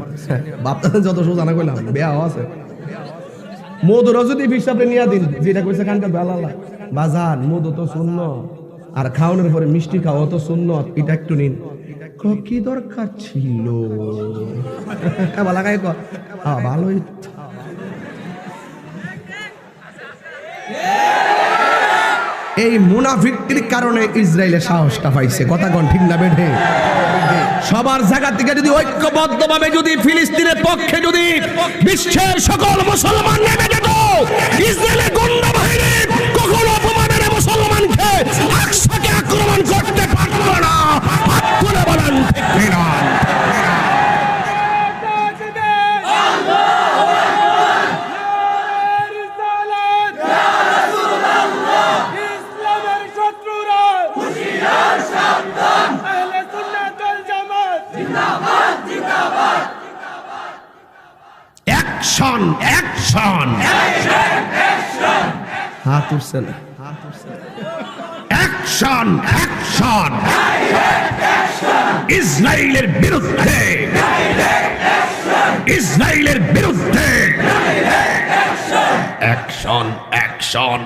A: বাপদাদের যত সোজা না কইলাম, বেয়া আছে। মধুরও যদি হিসাবে নিয়ে দিন, যেটা কইছে কানকার বেলা বাজান, মধু তো শূন্য, আর খাওয়ানোর পরে মিষ্টি খাওয়া তো শূন্য, এটা একটু নিন। কি দরকার ছিল? ভালোই। এই মুনাফিকটির কারণে ইসরায়েলের সাহসটা পাইছে। কথা কোন ঠিক না বেঠে? সবার জায়গা থেকে যদি ঐক্যবদ্ধভাবে যদি ফিলিস্তিনের পক্ষে যদি বিশ্বের সকল মুসলমান নেমে যেত, ইসরায়েলের গুন্ডা বাহিনী কখনো অপমানের মুসলমানকে আকসাকে আক্রমণ করতে পারত না। হাত তুলে বলেন ঠিক না? অ্যাকশন অ্যাকশন হাত উঠছে না, অ্যাকশন অ্যাকশন ইসরায়েলের বিরুদ্ধে, ইসরায়েলের বিরুদ্ধে অ্যাকশন অ্যাকশন,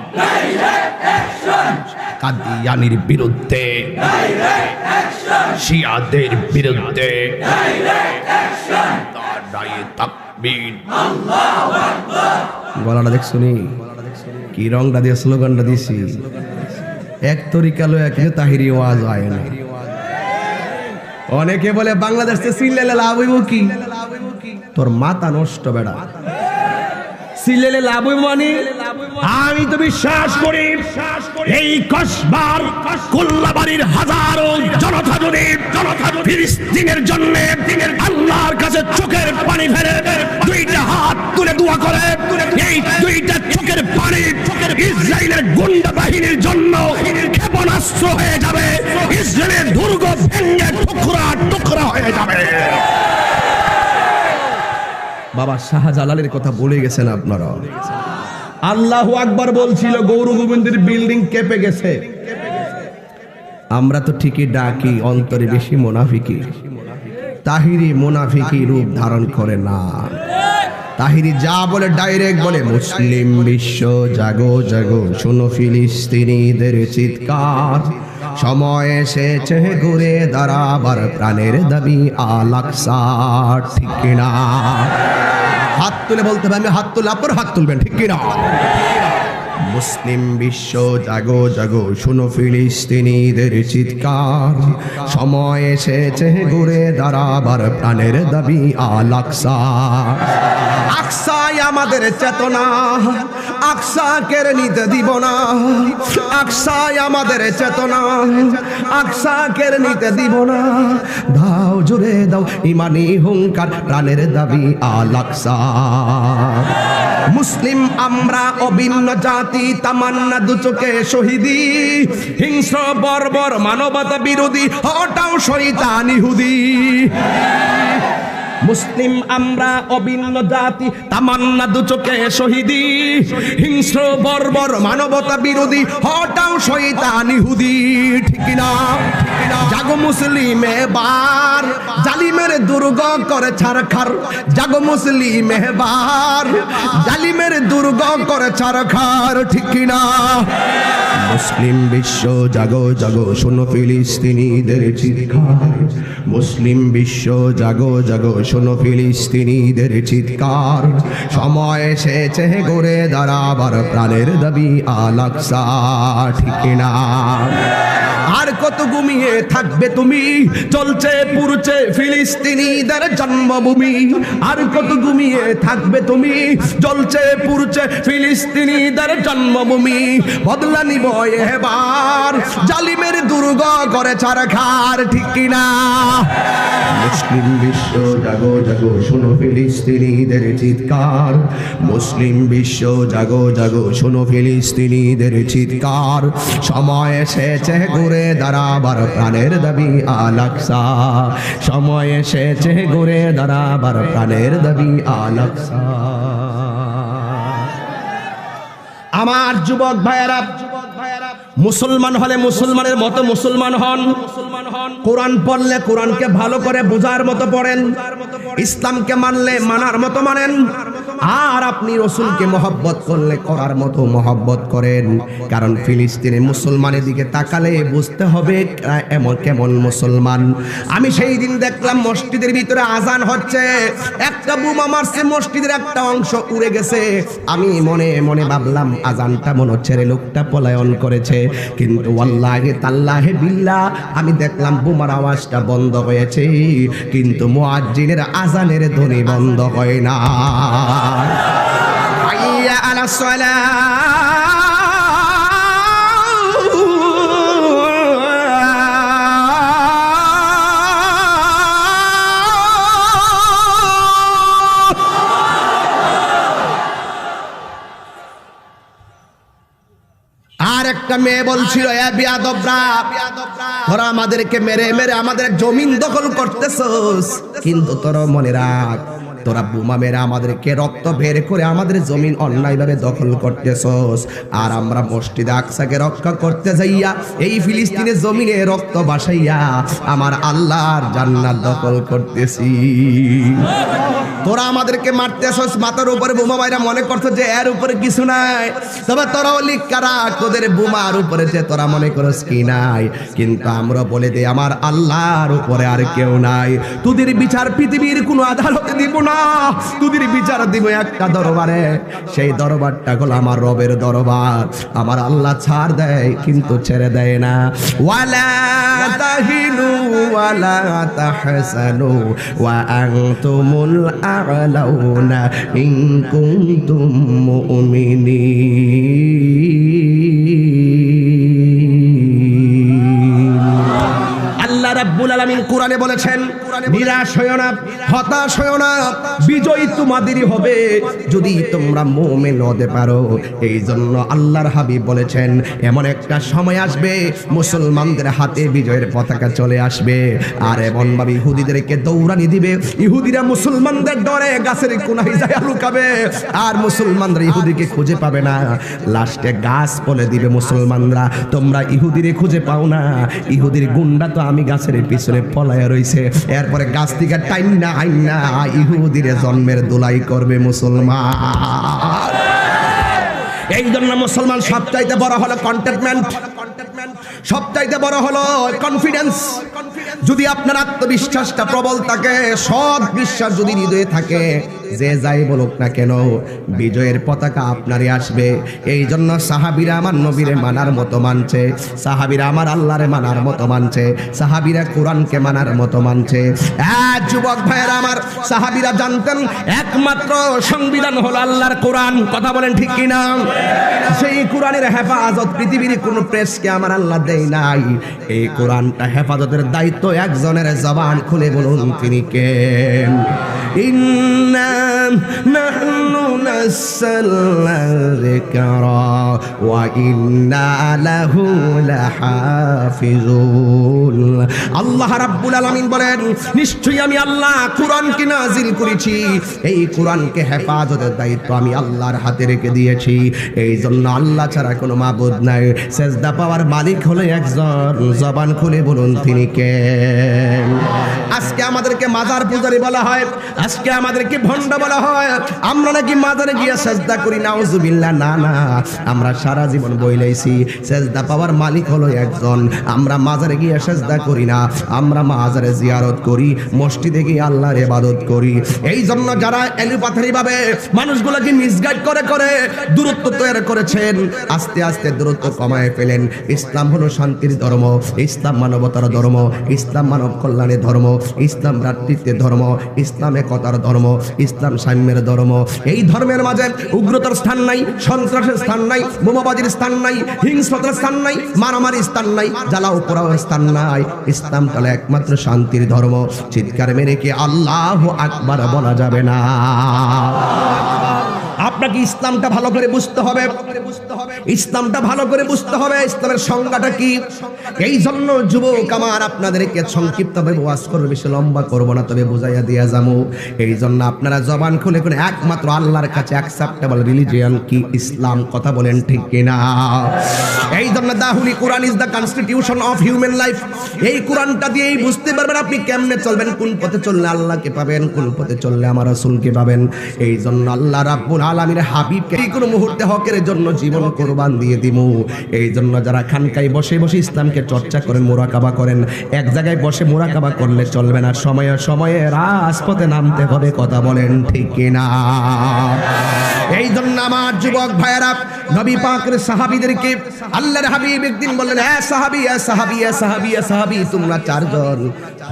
A: কাদিয়ানির বিরুদ্ধে, শিয়াদের বিরুদ্ধে তাকবীর, আল্লাহু আকবার, গলাটা দেখছো নি কি রংটা দিয়ে স্লোগানটা দিছি এক তরিকালো এক তাহিরি ওয়াজ হয় না। অনেকে বলে বাংলাদেশ থেকে সিলেলে লাভ হইব কি? তোর মাথা নষ্ট বেড়া। সিলেলে লাভ হইব মানে আমি তো বিশ্বাস করি এই কসবার কোল্লাবাড়ির হাজারো জনতা যদি ফিলিস্তিনের জন্য আল্লাহর কাছে চোখের পানি ফেলে দুইটা হাত তুলে দোয়া করে, এই দুইটা চোখের পানি ইসরায়েলের গুন্ডা বাহিনীর জন্য ক্ষেপণাস্ত্র হয়ে যাবে, ইসরায়েলের দুর্গ ভেঙে টুকরা টুকরা হয়ে যাবে। বাবা শাহজালালের কথা বলে গেছেন আপনারা। আল্লাহু আকবার বলছিল, গৌর গোবিন্দের বিল্ডিং কেঁপে গেছে। আমরা তো ঠিকই ডাকি, অন্তরে বেশি মুনাফিকি। তাহিরি মুনাফিকি রূপ ধারণ করে না। তাহিরি যা বলে ডাইরেক্ট বলে, মুসলিম বিশ্ব জাগো জাগো, শোনো ফিলিস্তিনিদের চিৎকার, সময় এসেছে ঘুরে দাঁড়াবার, প্রাণের দাবি আল আকসা। ঠিক কিনা? হাত তুলে বলতে হবে, আমি হাত তুলে আপনার হাত তুলবেন, ঠিক কিনা? মুসলিম বিশ্ব জাগো জাগো, শোনো ফিলিস্তিনিদের চিৎকার, সময় এসেছে ঘুরে দাঁড়াবার, প্রাণের দাবি আল আকসা। আকসায় আমাদের চেতনা, আকসা কেড়ে নিতে দিব না। আকসায় আমাদের চেতনা, আকসা কেড়ে নিতে দিব না। দাও জুড়ে দাও ইমানি হুঙ্কার, প্রাণের দাবি আল আকসা। মুসলিম আমরা অভিন্ন জাতি, তামান্না দু চোখে শহীদি, হিংস্র বর্বর মানবতা বিরোধী, হটাও শয়তান ইহুদি। মুসলিম আমরা অভিন্ন জাতি, তামান্না দু চোখে শহীদি, হিংস্র বর্বর মানবতা বিরোধী, হটাও শয়তান ইহুদি। ঠিক না? জাগো মুসলিম এবার, জালিমের দুর্গ করে ছারখার। জাগো মুসলিম এবার, জালিমের দুর্গ করে ছারখার। ঠিক না? মুসলিম বিশ্ব জাগো জাগো, শোনো ফিলিস্তিনিদের চিৎকার। মুসলিম বিশ্ব জাগো জাগো, শোনো ফিলিস্তিনিদের চিৎকার, সময় এসেছে গড়ে দাঁড়াবার, প্রাণের দাবি আল আকসা। ঠিক না? আর কত ঘুমিয়ে থাকবে তুমি, চলছে পুরছে ফিলিস্তিনিদের জন্মভূমি। আর কত ঘুমিয়ে থাকবে তুমি, চলছে পুরছে ফিলিস্তিনিদের জন্মভূমি। বদলা নিব এবার, জালিমের দুর্গ করে ছারখার। ঠিক কিনা? মুসলিম বিশ্ব জাগো জাগো, শোনো ফিলিস্তিনিদের চিৎকার। মুসলিম বিশ্ব জাগো জাগো, শোনো ফিলিস্তিনিদের চিৎকার, সময় এসেছে ঘুরে দাঁড়াবার, প্রাণের দাবি আল আকসা। সময় এসেছে ঘুরে দাঁড়াবার, প্রাণের দাবি আল আকসা। আমার যুবক ভাইয়েরা, মুসলমান হলে মুসলমানের মতো মুসলমান হন। কোরআন পড়লে কোরআনকে ভালো করে বোঝার মতো পড়েন, ইসলামকে মানলে মানার মতো মানেন। আর আপনি রসুলকে মহব্বত করলে করার মতো মহব্বত করেন। কারণ ফিলিস্তিনের মুসলমানের দিকে তাকালে বুঝতে হবে এমন কেমন মুসলমান। আমি সেই দিন দেখলাম মসজিদের ভিতরে আজান হচ্ছে, একটা বোমা মারছে, মসজিদের একটা অংশ উড়ে গেছে। আমি মনে মনে ভাবলাম আজানটা মনে হচ্ছে রে লোকটা পলায়ন করেছে, কিন্তু আল্লাহে তাল্লাহে বিল্লাহ আমি দেখলাম বোমার আওয়াজটা বন্ধ হয়েছে, কিন্তু মুয়াজ্জিনের আজানের ধ্বনি বন্ধ হয় না। হাইয়া আলাস সালাহ, আর একটা মেয়ে বলছিল, এ বিয়াদবরা, তোরা আমাদেরকে মেরে মেরে আমাদের জমিন দখল করতেছস, কিন্তু তোরা মনে রাখ, তোরা বোমা মেরে আমাদেরকে রক্ত বের করে আমাদের জমিন অন্যায়ভাবে দখল করতেছস। আর আমরা মসজিদে আকসাকে রক্ষা করতে যাইয়া এই ফিলিস্তিনের জমিনে রক্ত বাসাইয়া আমার আল্লাহর জান্নাত দখল করতেছি। তোরা আমাদেরকে মারতেছস, মাথার উপরে বোমা মাইরা মনে করছো যে এর উপরে কিছু নাই। তবে তোরাও লিখা, তোদের বোমার উপরে যে তোরা মনে করস কি নাই, কিন্তু আমরা বলে দেই আমার আল্লাহর উপরে আর কেউ নাই। তোদের বিচার পৃথিবীর কোনো আদালতে দিব না, আল্লাহ তোদের বিচার দিব একটা দরবারে, সেই দরবারটা হলো আমার রবের দরবার। আমার আল্লাহ ছাড় দেয় কিন্তু ছেড়ে দেয় না। ওয়ালা তাহিনু ওয়ালা তাহসানু ওয়া আনতুমুল আ'লাউনা ইন কুনতুম মুমিনিন। আল্লাহ রাব্বুল আলামিন কোরআনে বলেছেন, নিরাশ হয়ো না, হতাশ হয়ো না, বিজয় তোমাদেরই হবে যদি তোমরা মুমিন হতে পারো। এই জন্য আল্লাহর হাবিব বলেছেন, এমন একটা সময় আসবে মুসলমানদের হাতে বিজয়ের পতাকা চলে আসবে, আর এমন ভাবে ইহুদিদেরকে দৌড়ানি দিবে, ইহুদিরা মুসলমানদের ডরে গাছের কোনায় যায় লুকাবে, আর মুসলমানরা ইহুদিকে খুঁজে পাবে না। লাস্টে গাছ বলে দিবে মুসলমানরা, তোমরা ইহুদিরে খুঁজে পাও না, ইহুদির গুন্ডা তো আমি গাছের পিছনে পলায়া রইছে। এরপরে গাছ থেকে টাইম না আইন না ইহুদিরে জন্মের দোলাই করবে মুসলমান। এই জন্য মুসলমান সবচাইতে বড় হলো কন্টেটমেন্ট, সবচাইতে বড় হলো কনফিডেন্স। যদি আপনার আত্মবিশ্বাসটা প্রবল থাকে, সৎ বিশ্বাস যদি হৃদয়ে থাকে, যে যাই বলুক না কেন বিজয়ের পতাকা আপনারই আসবে। এই জন্য সাহাবীরা আমার নবীরে মানার মতো মানছে, সাহাবীরা আমার আল্লাহরে মানার মতো মানছে, সাহাবীরা কোরআনকে মানার মতো মানছে। যুবক ভাইয়েরা আমার, সাহাবীরা জানতেন একমাত্র সংবিধান হলো আল্লাহর কোরআন। কথা বলেন ঠিক কিনা? সেই কোরআনের হেফাজত পৃথিবীর কোনো প্রেসকে আমার আল্লাহ দেয় নাই। এই কোরআনটা হেফাজতের দায়িত্ব একজনের। জবান খুলে বলুন তিনি কে? ইন্না নাহনু নাযালনা যিকরা ওয়া ইন্না লাহু লাহাফিজুন। আল্লাহ রাব্বুল আলামিন বলেন, নিশ্চয়ই আমি আল্লাহ কোরআনকে নাজিল করেছি, এই কোরআনকে হেফাজতের দায়িত্ব আমি আল্লাহর হাতে রেখে দিয়েছি। এই জন্য আল্লাহ ছাড়া কোনো মাবুদ নাই, সেজদা পাওয়ার মালিক হলো একজন। জবান খুলে বলুন তিনি কে? আজকে আমাদেরকে মাজার পূজারী বলা হয়, আজকে আমাদেরকে ভণ্ড বলা হয়। আমরা নাকি মাজারে গিয়ে সেজদা করি, নাউজুবিল্লাহ। না না, আমরা সারা জীবন বইলাইছি সেজদা পাওয়ার মালিক হলো একজন। আমরা মাজারে গিয়ে সেজদা করি না, আমরা মাজারে জিয়ারত করি, মসজিদে গিয়ে আল্লাহর ইবাদত করি। এই জন্য যারা এলোপাথারি ভাবে মানুষগুলোকে মিসগাইড করে করে দূরত্ব তৈরি করেছেন, আস্তে আস্তে দূরত্ব কমায় ফেলেন। ইসলাম হলো শান্তির ধর্ম, ইসলাম মানবতার ধর্ম, ইসলাম মানব কল্যাণের ধর্ম, ইসলাম ভ্রাতৃত্বের ধর্ম, ইসলাম একতার ধর্ম, ইসলাম সাম্যের ধর্ম। এই ধর্মের মাঝে উগ্রতার স্থান নাই, সন্ত্রাসের স্থান নাই, বোমাবাজির স্থান নাই, হিংস্রতার স্থান নাই, মারামারির স্থান নাই, জ্বালাও পোড়াওয়ার স্থান নাই। ইসলামটা হলো একমাত্র শান্তির ধর্ম। চিৎকার মেরে কি আল্লাহু আকবার বলা যাবে না? আপনাকে ইসলামটা ভালো করে বুঝতে হবে, ইসলামটা ভালো করে বুঝতে হবে, ইসলামের সংজ্ঞাটা কি। এই জন্য যুবক আমার, আপনাদেরকে সংক্ষিপ্তভাবে ওয়াজ করবে, বেশি লম্বা করবো না, তবে বুঝাইয়া দিয়া যাবো। এই জন্য আপনারা জবান খুলে করে একমাত্র আল্লাহর কাছে অ্যাকসেপ্টেবল রিলিজিয়ন কি? ইসলাম। কথা বলেন ঠিক কিনা? এই জন্য the holy Quran is the constitution of human life. এই কোরআনটা দিয়েই বুঝতে পারবেন আপনি কেমনে চলবেন, কোন পথে চললে আল্লাহকে পাবেন, কোন পথে চললে আমার রাসূলকে পাবেন। এই জন্য আল্লাহ রাব্বুল আলামিনের হাবিবকে এই কোনো মুহূর্তে হকের জন্য জীবন কোরবান দিয়ে দিব। এই জন্য যারা খানকায় বসে বসে ইসলামকে চর্চা করেন, মোরাকাবা করেন, এক জায়গায় বসে মোরাকাবা করলে চলবে না, সময়ে সময়ে রাজপথে নামতে হবে। কথা বলেন ঠিক কিনা? এই জন্য আমার যুবক ভাইয়েরা, নবী পাকের সাহাবীদেরকে আল্লাহর হাবিব একদিন বললেন, এ সাহাবী, এ সাহাবী, এ সাহাবী, এ সাহাবী, তোমরা চারজন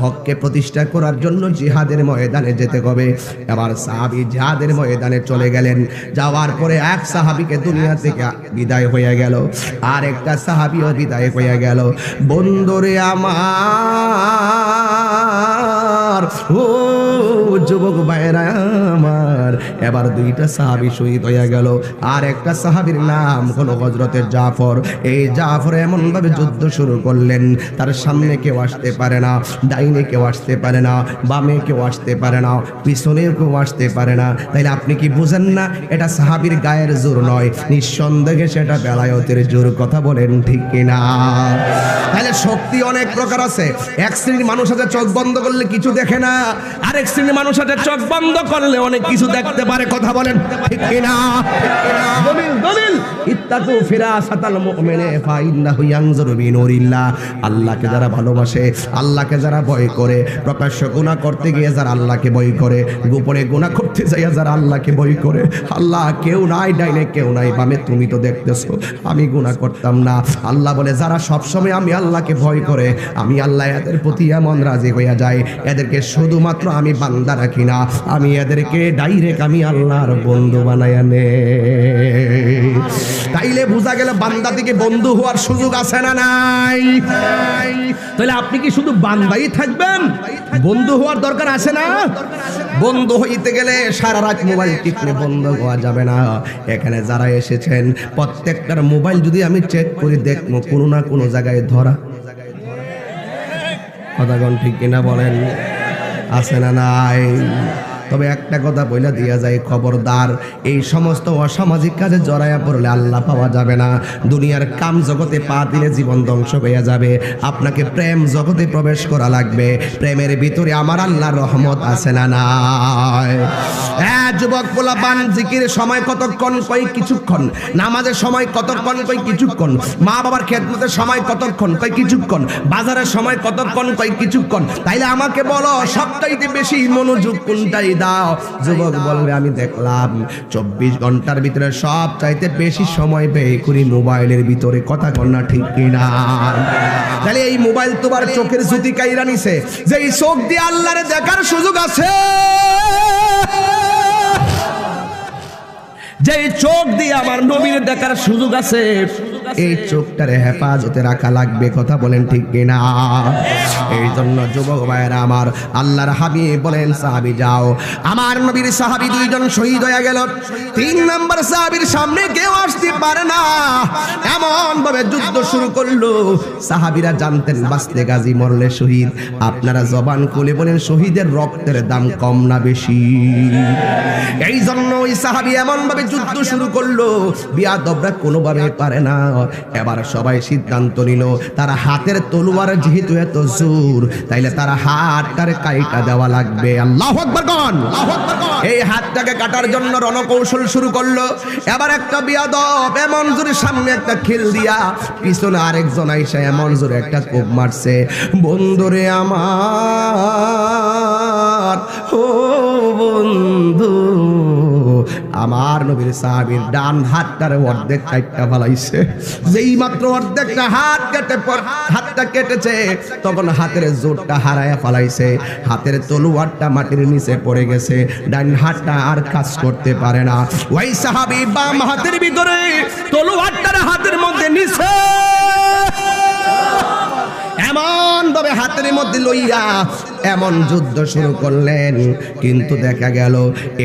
A: হককে প্রতিষ্ঠা করার জন্য জিহাদের ময়দানে যেতে হবে। এবার সাহাবী জিহাদের ময়দানে চলে গেলেন। যাওয়ার পরে এক সাহাবীকে দুনিয়া থেকে বিদায় হয়ে গেল, আর একটা সাহাবীও বিদায় হয়ে গেল। বন্ধুরে আমার, ও যুবক ভাইরা আমার, এবার দুইটা সাহাবী শহীদ হয়ে গেল। আর একটা সাহাবীর নাম হলো হযরতে জাফর। এই জাফর এমন ভাবে যুদ্ধ শুরু করলেন, তার সামনে কেউ আসতে পারে না, ডাইনে কেউ আসতে পারে না, বামে কেউ আসতে পারে না, পিছনে কেউ আসতে পারে না। তাইলে আপনি কি বুঝেন না এটা সাহাবীর গায়ের জোর নয়, নিঃসন্দেহে সেটা বেলায়েতের জোর। কথা বলেন ঠিক কিনা? তাহলে শক্তি অনেক প্রকার আছে। এক শ্রেণীর মানুষ আছে চোখ বন্ধ করলে কিছু দেখে না, আরেক শ্রেণীর মানুষ আছে চোখ বন্ধ করলে অনেক কিছু দেখতে পারে। কথা বলেন ঠিক কিনা? কিনা? দলিল ইত্তাকু ফিরাসাতাল মুমিনে ফাইন্নাহু ইয়ানজুরু বিনুরিল্লাহ। আল্লাহকে যারা ভালোবাসে, আল্লাহকে যারা ভয় করে, প্রকাশ্য গুনাহ করতে গিয়ে যারা আল্লাহকে ভয় করে, গোপনে গুনাহ করতে যাইয়া যারা আল্লাহকে ভয় করে, আল্লাহ কেউ নাই ডাইনে, কেউ নাই বামে, তুমি তো দেখতেছো আমি গুনাহ করতাম না। আল্লাহ বলে যারা সবসময় আমি আল্লাহকে ভয় করে, আমি আল্লাহ এদের প্রতি এমন রাজি হইয়া যায়, এদেরকে শুধুমাত্র আমি বান্দা রাখি না, আমি এদেরকে ডাইরেক্ট আমি আল্লাহর বন্ধু বানাইয়া নে। তাইলে বোঝা গেল বান্দা থেকে বন্ধু হওয়ার সুযোগ আছে না নাই? তাহলে আপনি কি শুধু বান্দাই থাকবেন? বন্ধু হওয়ার দরকার আছে না? বন্ধু হইতে গেলে সারা রাত মোবাইল টিপলে বন্ধ হওয়া যাবে না। এখানে যারা এসেছেন প্রত্যেকটার মোবাইল যদি আমি চেক করে দেখবো কোনো না কোনো জায়গায় ধরা। কথাগণ ঠিক কিনা বলেন? আছে না নাই? তবে একটা কথা বইলা দিয়া যায়, খবরদার এই সমস্ত অসামাজিক কাজে জড়াইয়া পড়লে আল্লাহ পাওয়া যাবে না। দুনিয়ার কাম জগতে পা দিলে জীবন ধ্বংস হয়ে যাবে। আপনাকে প্রেম জগতে প্রবেশ করা লাগবে। প্রেমের ভিতরে আমার আল্লাহর রহমত আছে না নাই? হ্যাঁ যুবক পোলাপান, জিকিরের সময় কতক্ষণ? কই কিছুক্ষণ। নামাজের সময় কতক্ষণ? কই কিছুক্ষণ। মা বাবার খেদমতের সময় কতক্ষণ? কই কিছুক্ষণ। বাজারের সময় কতক্ষণ? কই কিছুক্ষণ। তাইলে আমাকে বলো সবচাইতে বেশি মনোযোগ কোনটাই দাও? যুবক বলবে আমি দেখলাম 24 ঘন্টার ভিতরে সব চাইতে বেশি সময় ব্যয় করি মোবাইলের ভিতরে। কথা কর না ঠিক কিনা? তাহলে এই মোবাইল তোমার চোখের জ্যোতি কাইরা নিছে, যে এই চোখ দিয়ে আল্লাহরে দেখার সুযোগ আছে, যে চোখ দিয়ে আমার নবীর দেখার সুযোগ আছে, এই চোখটারে হেফাজতে রাখা লাগবে। কথা বলেন ঠিক কিনা? এই জন্য যুবক ভাইয়েরা আমার, আল্লাহর হাবিব বলেন সাহাবী যাও। আমার নবীর সাহাবী 2 জন শহীদ হয়ে গেল। 3 নাম্বার সাহাবীর সামনে কেউ আসতে পারে না, এমন ভাবে যুদ্ধ শুরু করলো। সাহাবীরা জানতেন বাঁচলে গাজী, মরলে শহীদ। আপনারা জবান খুলে বলেন শহীদের রক্তের দাম কম না বেশি? এই জন্য ওই সাহাবী এমন ভাবে যুদ্ধ শুরু করলো, বিয়াদবরা কোনোভাবে পারে না। এবার সবাই সিদ্ধান্ত নিল তারা হাতের তলোয়ার যেহেতু এত জোর, তাইলে তারা হাতটার কাইটা দেওয়া লাগবে। আল্লাহু আকবার কোন? এই হাতটাকে কাটার জন্য রণকৌশল শুরু করলো। এবার একটা বিয়াদব এমন জোরে সামনে একটা খিল দিয়া, পিছনে আরেকজন আইসা এমন জোরে একটা কোপ মারছে। বন্ধুরে আমার, ও বন্ধু আমার, নবীর সাহাবীর ডান হাতটার অর্ধেক কাইটা ফেলাইছে। যেই মাত্র অর্ধেকটা হাতটা কেটেছে, তখন হাতের জোরটা হারায়া ফেলাইছে। হাতের তলোয়ারটা মাটির নিচে পড়ে গেছে, ডান হাতটা আর কাজ করতে পারে না। ওই সাহাবী বাম হাতের ভিতরে তলোয়ারটার হাতের মধ্যে নিছে, এমন ভাবে হাতের মধ্যে লইয়া এমন যুদ্ধ শুরু করলেন। কিন্তু দেখা গেল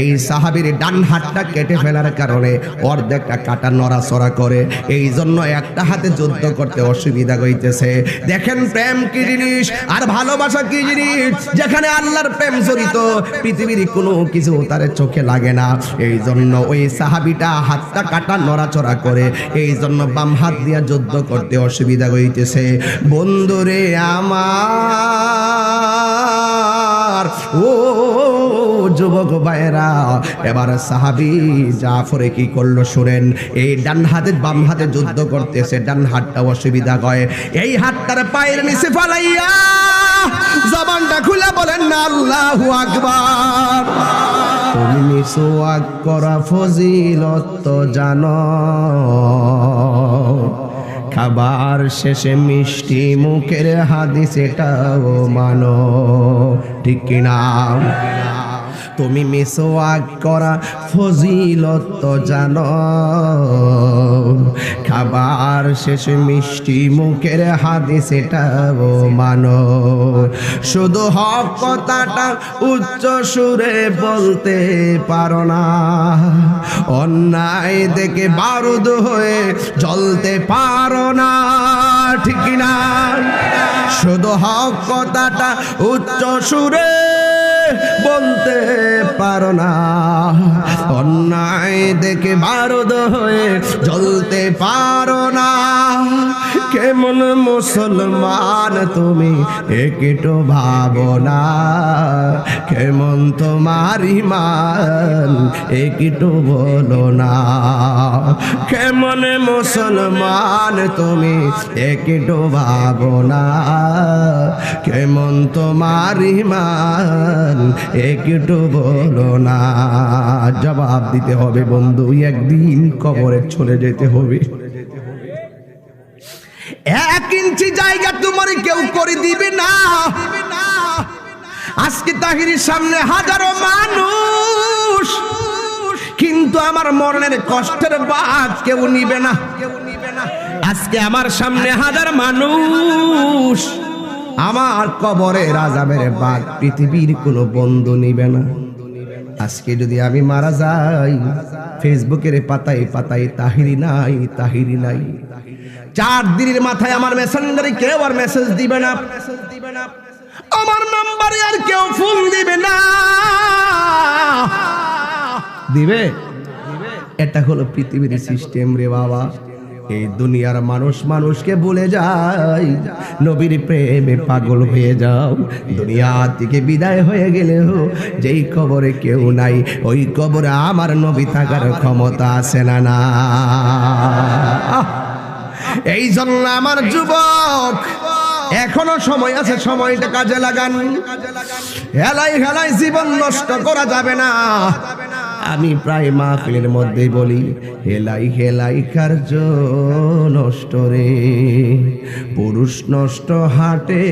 A: এই সাহাবীর ডান হাতটা কেটে ফেলার কারণে অর্ধেকটা কাটা নড়াচড়া করে, এই জন্য একটা হাতে যুদ্ধ করতে অসুবিধা হইতেছে। দেখেন প্রেম কি জিনিস আর ভালোবাসা কি জিনিস। যেখানে আল্লাহর প্রেম জড়িত, পৃথিবীর কোনো কিছু তার চোখে লাগে না। এই জন্য ওই সাহাবীটা হাতটা কাটা নড়াচড়া করে, এই জন্য বাম হাত দিয়া যুদ্ধ করতে অসুবিধা হইতেছে। বন্ধুরে আমার, ও যুবক ভাইরা, এবার সাহাবী জাফরে কি করলো শুনেন। এই ডান হাতে বাম হাতে যুদ্ধ করতেছে, ডান হাতটা অসুবিধা হয়, এই হাতটার পায়ের নিচে ফালাইয়া জবানটা খুলে বলেন না আল্লাহু আকবার। তুমি মিসওয়াক করা ফজিলত তো জানো, খাবার শেষে মিষ্টি মুখের হাদিস এটাও মানো, ঠিক কিনা? তুমি মিসওয়াক করা ফজিলত তো জানো, খাবার শেষে মিষ্টি মুখের হাদিস এটাও মানো। শুধু হক কথাটা উচ্চ সুরে বলতে পারো না, অন্যায় দেখে বারুদ হয়ে জ্বলতে পারো না, ঠিক না? শুধু হক কথাটা উচ্চ সুরে বলতে পারো না, অন্যায় দেখে বারুদ হয়ে জ্বলতে পারো না। কেমন কেমন মুসলমান তুমি একটু ভাবনা, কেমন তোমার ঈমান একটু বলো না। কেমন মুসলমান তুমি একটু ভাবনা, কেমন তোমার ঈমান একটু বলো না। জবাব দিতে হবে বন্ধু, একদিন কবরে চলে যেতে হবে। 1 ইঞ্চি জায়গা তোমার কেউ করে দিবে না। আজকে তাহিরির সামনে হাজারো মানুষ, কিন্তু আমার মরণের কষ্টের ভাগ কেউ নিবে না। আজকে আমার সামনে হাজার মানুষ, আমার কবরের আযাবের ভাগ পৃথিবীর কোনো বন্ধু নিবে না। আজকে যদি আমি মারা যাই, ফেসবুকের পাতায় পাতায় তাহিরি নাই, তাহিরি নাই। 4 দিনের মাথায় আমার মেসেঞ্জারে কেউ আর মেসেজ দিবে না, আমার নাম্বারে আর কেউ ফোন দিবে না। দিবে? এটা হলো পৃথিবীর সিস্টেম রে বাবা। এই দুনিয়ার মানুষ মানুষকে ভুলে যায়, নবীর প্রেমে পাগল হয়ে যাও। দুনিয়া থেকে বিদায় হয়ে গেলেও যেই কবরে কেউ নাই, ওই কবরে আমার নবী থাকার ক্ষমতা আছে না? না। এই জন্য আমার যুবক, এখনো সময় আছে, সময়টা কাজে লাগান। হেলাই হেলাই জীবন নষ্ট করা যাবে না। আমি প্রায় মাহফিলের মধ্যে বলি, হেলাই হেলাই কার্য নষ্ট রে, পুরুষ নষ্ট হাটে,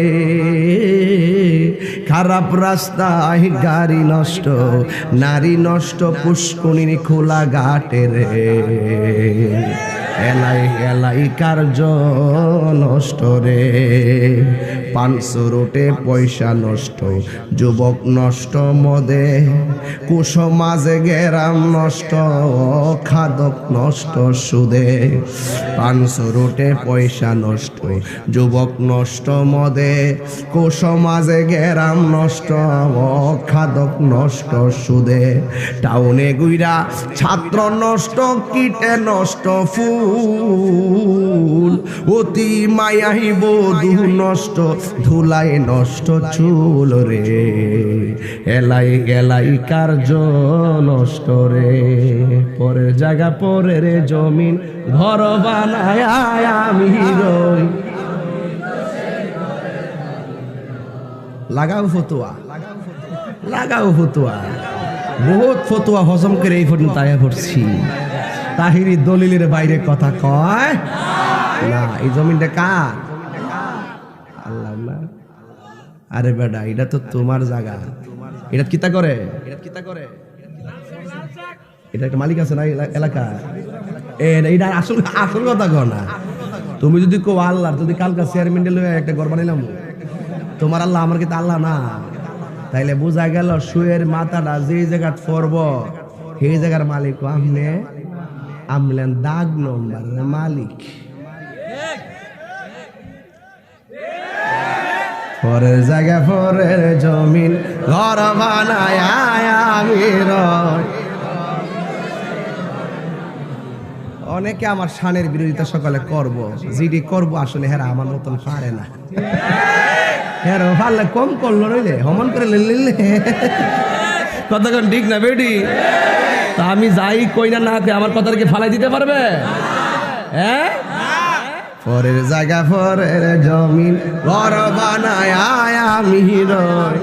A: খারাপ রাস্তায় গাড়ি নষ্ট, নারী নষ্ট পুষ্করিণীর খোলা ঘাটে রে। এলাই এলাই কার্য নষ্ট রে, 500 রোটে পয়সা নষ্ট, যুবক নষ্ট মদে, কুসমাজে গেরাম নষ্ট, খাদক নষ্ট সুদে। 500 রোটে পয়সা নষ্ট, যুবক নষ্ট মদে, কুসমাজে গেরাম নষ্ট, খাদক নষ্ট সুদে। টাউনে গুইরা ছাত্র নষ্ট, কীটে নষ্ট ফুল, অতি মায়াহি বধূ নষ্ট, ধুলাই নষ্ট চুল রে। এলাই এলাই কার্য নষ্ট রে, পরের জায়গা পরের জমিন ঘর বানায় আমি রই। লাগাও ফতুয়া, লাগাও ফতুয়া। বহুত ফতুয়া হজম করে এই পর্যন্ত আয়া পড়ছি। তাহিরি দলিলের বাইরে কথা কয় না। এই জমিনটা কার? আল্লাহ না। আরে বেটা, এটা তো তোমার জায়গা। এটা কিতা করে? এটা একটা মালিক আছে না এলাকা? এটা আসল আসল কথা কো না। তুমি যদি কো আল্লাহ, যদি কালকা চেয়ারম্যান লয়ে একটা ঘর বানাইলাম, তোমার আল্লাহ আমার কি আল্লাহ না? তাইলে বোঝা গেল শুয়ের মাথাটা যে জায়গা পড়ব, সেই জায়গার মালিক আমনে, আমলেন দাগ নম্বর মালিক। পরের জায়গা পরের জমিন ঘর বানায় আমি রই। অনেকে আমার শানের বিরোধিতা সকালে করব, জিডি করব, আসলে হেরা আমার মতন পারে না। হেরা পারলে কম করলো নইলে হমন করে নিলে কতক্ষণ ঠিক না বেডি? তা আমি যাই কই না, না আমার কথাটাকে ফালাই দিতে পারবে? হ্যাঁ, পরের জায়গা পরের জমিন ঘর বানায় আমি রই।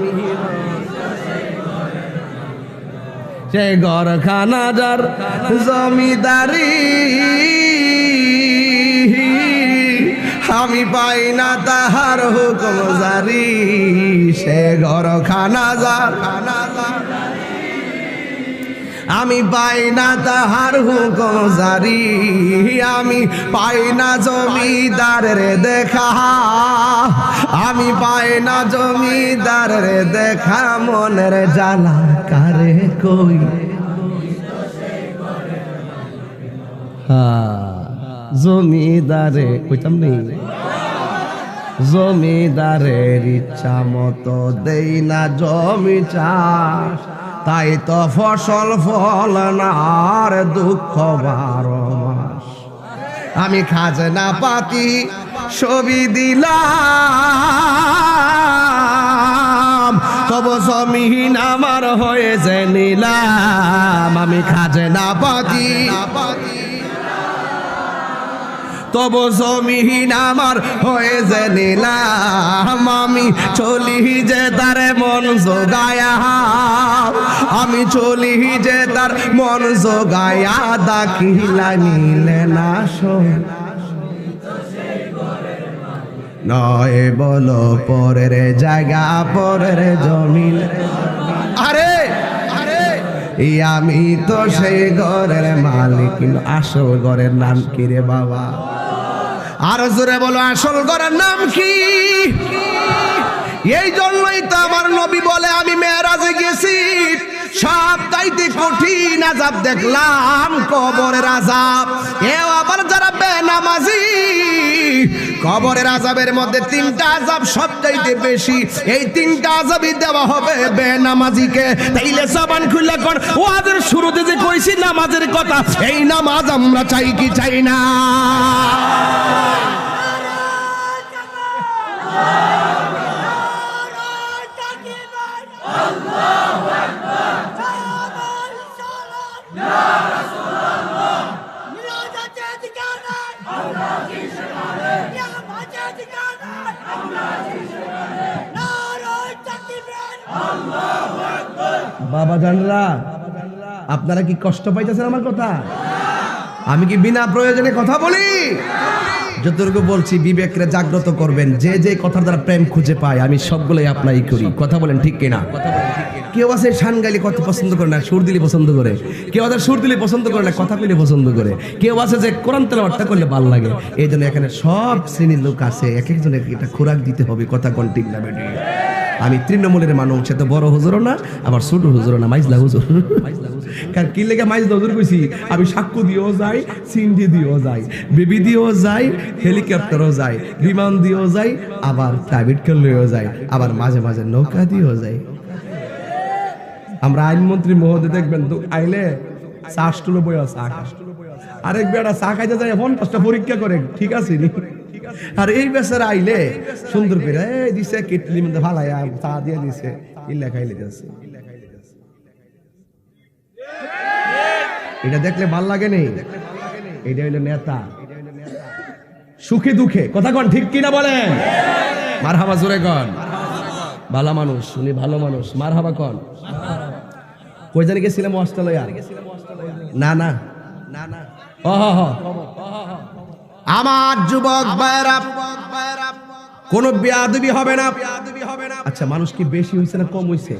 A: সে ঘর খানা যার জমিদারি, আমি পাই না তাহার হুকুম জারি। সে ঘর খানা যার, আমি পাই না তাহার হুকুম জারি। আমি পাই না জমিদারের দেখা, আমি পাই না জমিদারের দেখা। মনের জ্বালা কারে কই, জমিদারে কইতাম নেই, জমিদারের ইচ্ছা মতো দেই না জমি চাষ। তাই তো ফসল ফল না আর দুঃখ 12 মাস। আমি খাজনা পাতি ছবি দিলাম, তবু জমিন আমার হয়েছে নিলাম। আমি খাজনা পাতি, তবু জমিন আমার হয়েছে নিলাম। আমি চলি যে তার মন জোগায়া, আমি চলি যে তার মন জোগায়া, দাখিলা নিলে না নয় বলো পরের জায়গা পরের জমিন। আরে আমি তো সেই ঘরের মালিক, আসল ঘরের নাম কি রে বাবা? আরো জোরে বলো, আসল ঘরের নাম কি? এই জন্যই তো আমার নবী বলে, আমি মেরাজে গেছি, সব চাইতে কঠিন আযাব দেখলাম কবরের আযাব। এও আবার যারা বেনামাজি, কবরের আযাবের মধ্যে তিনটা আযাব সবচাইতে বেশি। এই তিনটা আযাবই দেওয়া হবে বেনামাজিকে। তাইলে জবান খুলে কোন ওয়াজের শুরুতে যে কইছি নামাজের কথা, এই নামাজ আমরা চাই কি চাই না? বাবা জানরা, আপনারা কি কষ্ট পাইতেছেন আমার কথা? আমি কি বিনা প্রয়োজনে কথা বলি? যতটুকু বলছি বিবেকরে জাগ্রত করবেন। যে যে কথার দ্বারা প্রেম খুঁজে পায় আমি সবগুলোই অ্যাপ্লাই করি। কথা বলেন ঠিক কিনা? কেউ আছে শান গাইলে কথা পছন্দ করে না, সুর দিলে পছন্দ করে। কেউ আছে সুর দিলে পছন্দ করে না, কথা কইলে পছন্দ করে। কেউ আছে যে কোরআন তেলাওয়াতটা করলে ভালো লাগে। এই জন্য এখানে সব শ্রেণীর লোক আছে, এক একজনের একটা খোরাক দিতে হবে। কথা কোন ঠিক না বেটি? আমি তৃণমূলের মানুষ, সে তো বড় হুজুরও না, আবার ছোট হুজুরও না, মাইজলা হুজুর। কারণ কি লেগে মাইজলা হুজুর কইছি? আমি সাক্ষ্য দিয়েও যাই, সিন্ডি দিয়েও যাই, বেবি দিয়েও যাই, হেলিকপ্টারও যাই, বিমান দিয়েও যাই, আবার প্রাইভেট কার লয়েও যাই, আবার মাঝে মাঝে নৌকা দিয়েও যাই। আমরা আইনমন্ত্রী মহোদয় দেখবেন তো আইলে চা স্টুলো বই আছে, আরেক বেড়া চা খাইতে যায় 50টা পরীক্ষা করে, ঠিক আছে নি? আর এই বেচারা আইলে সুন্দর করে দিছে কেটলি মধ্যে ফালাইয়া চা দিয়ে দিছে, ইল্লা খাইলে যাচ্ছে। এটা দেখলে ভাল লাগে নেই? এটা হইলো নেতা, সুখে দুঃখে। কথা কন ঠিক কিনা বলেন? মারহাবা জোরে কন। ভালো মানুষ, উনি ভালো মানুষ, মারহাবা কন। কই জানি গেছিলাম অস্ট্রেলিয়া? না না না না, আমার যুবক ভাইরা, কোনো বেয়াদবি হবে না। আচ্ছা, মানুষ কি বেশি হইছে না কম হইছে?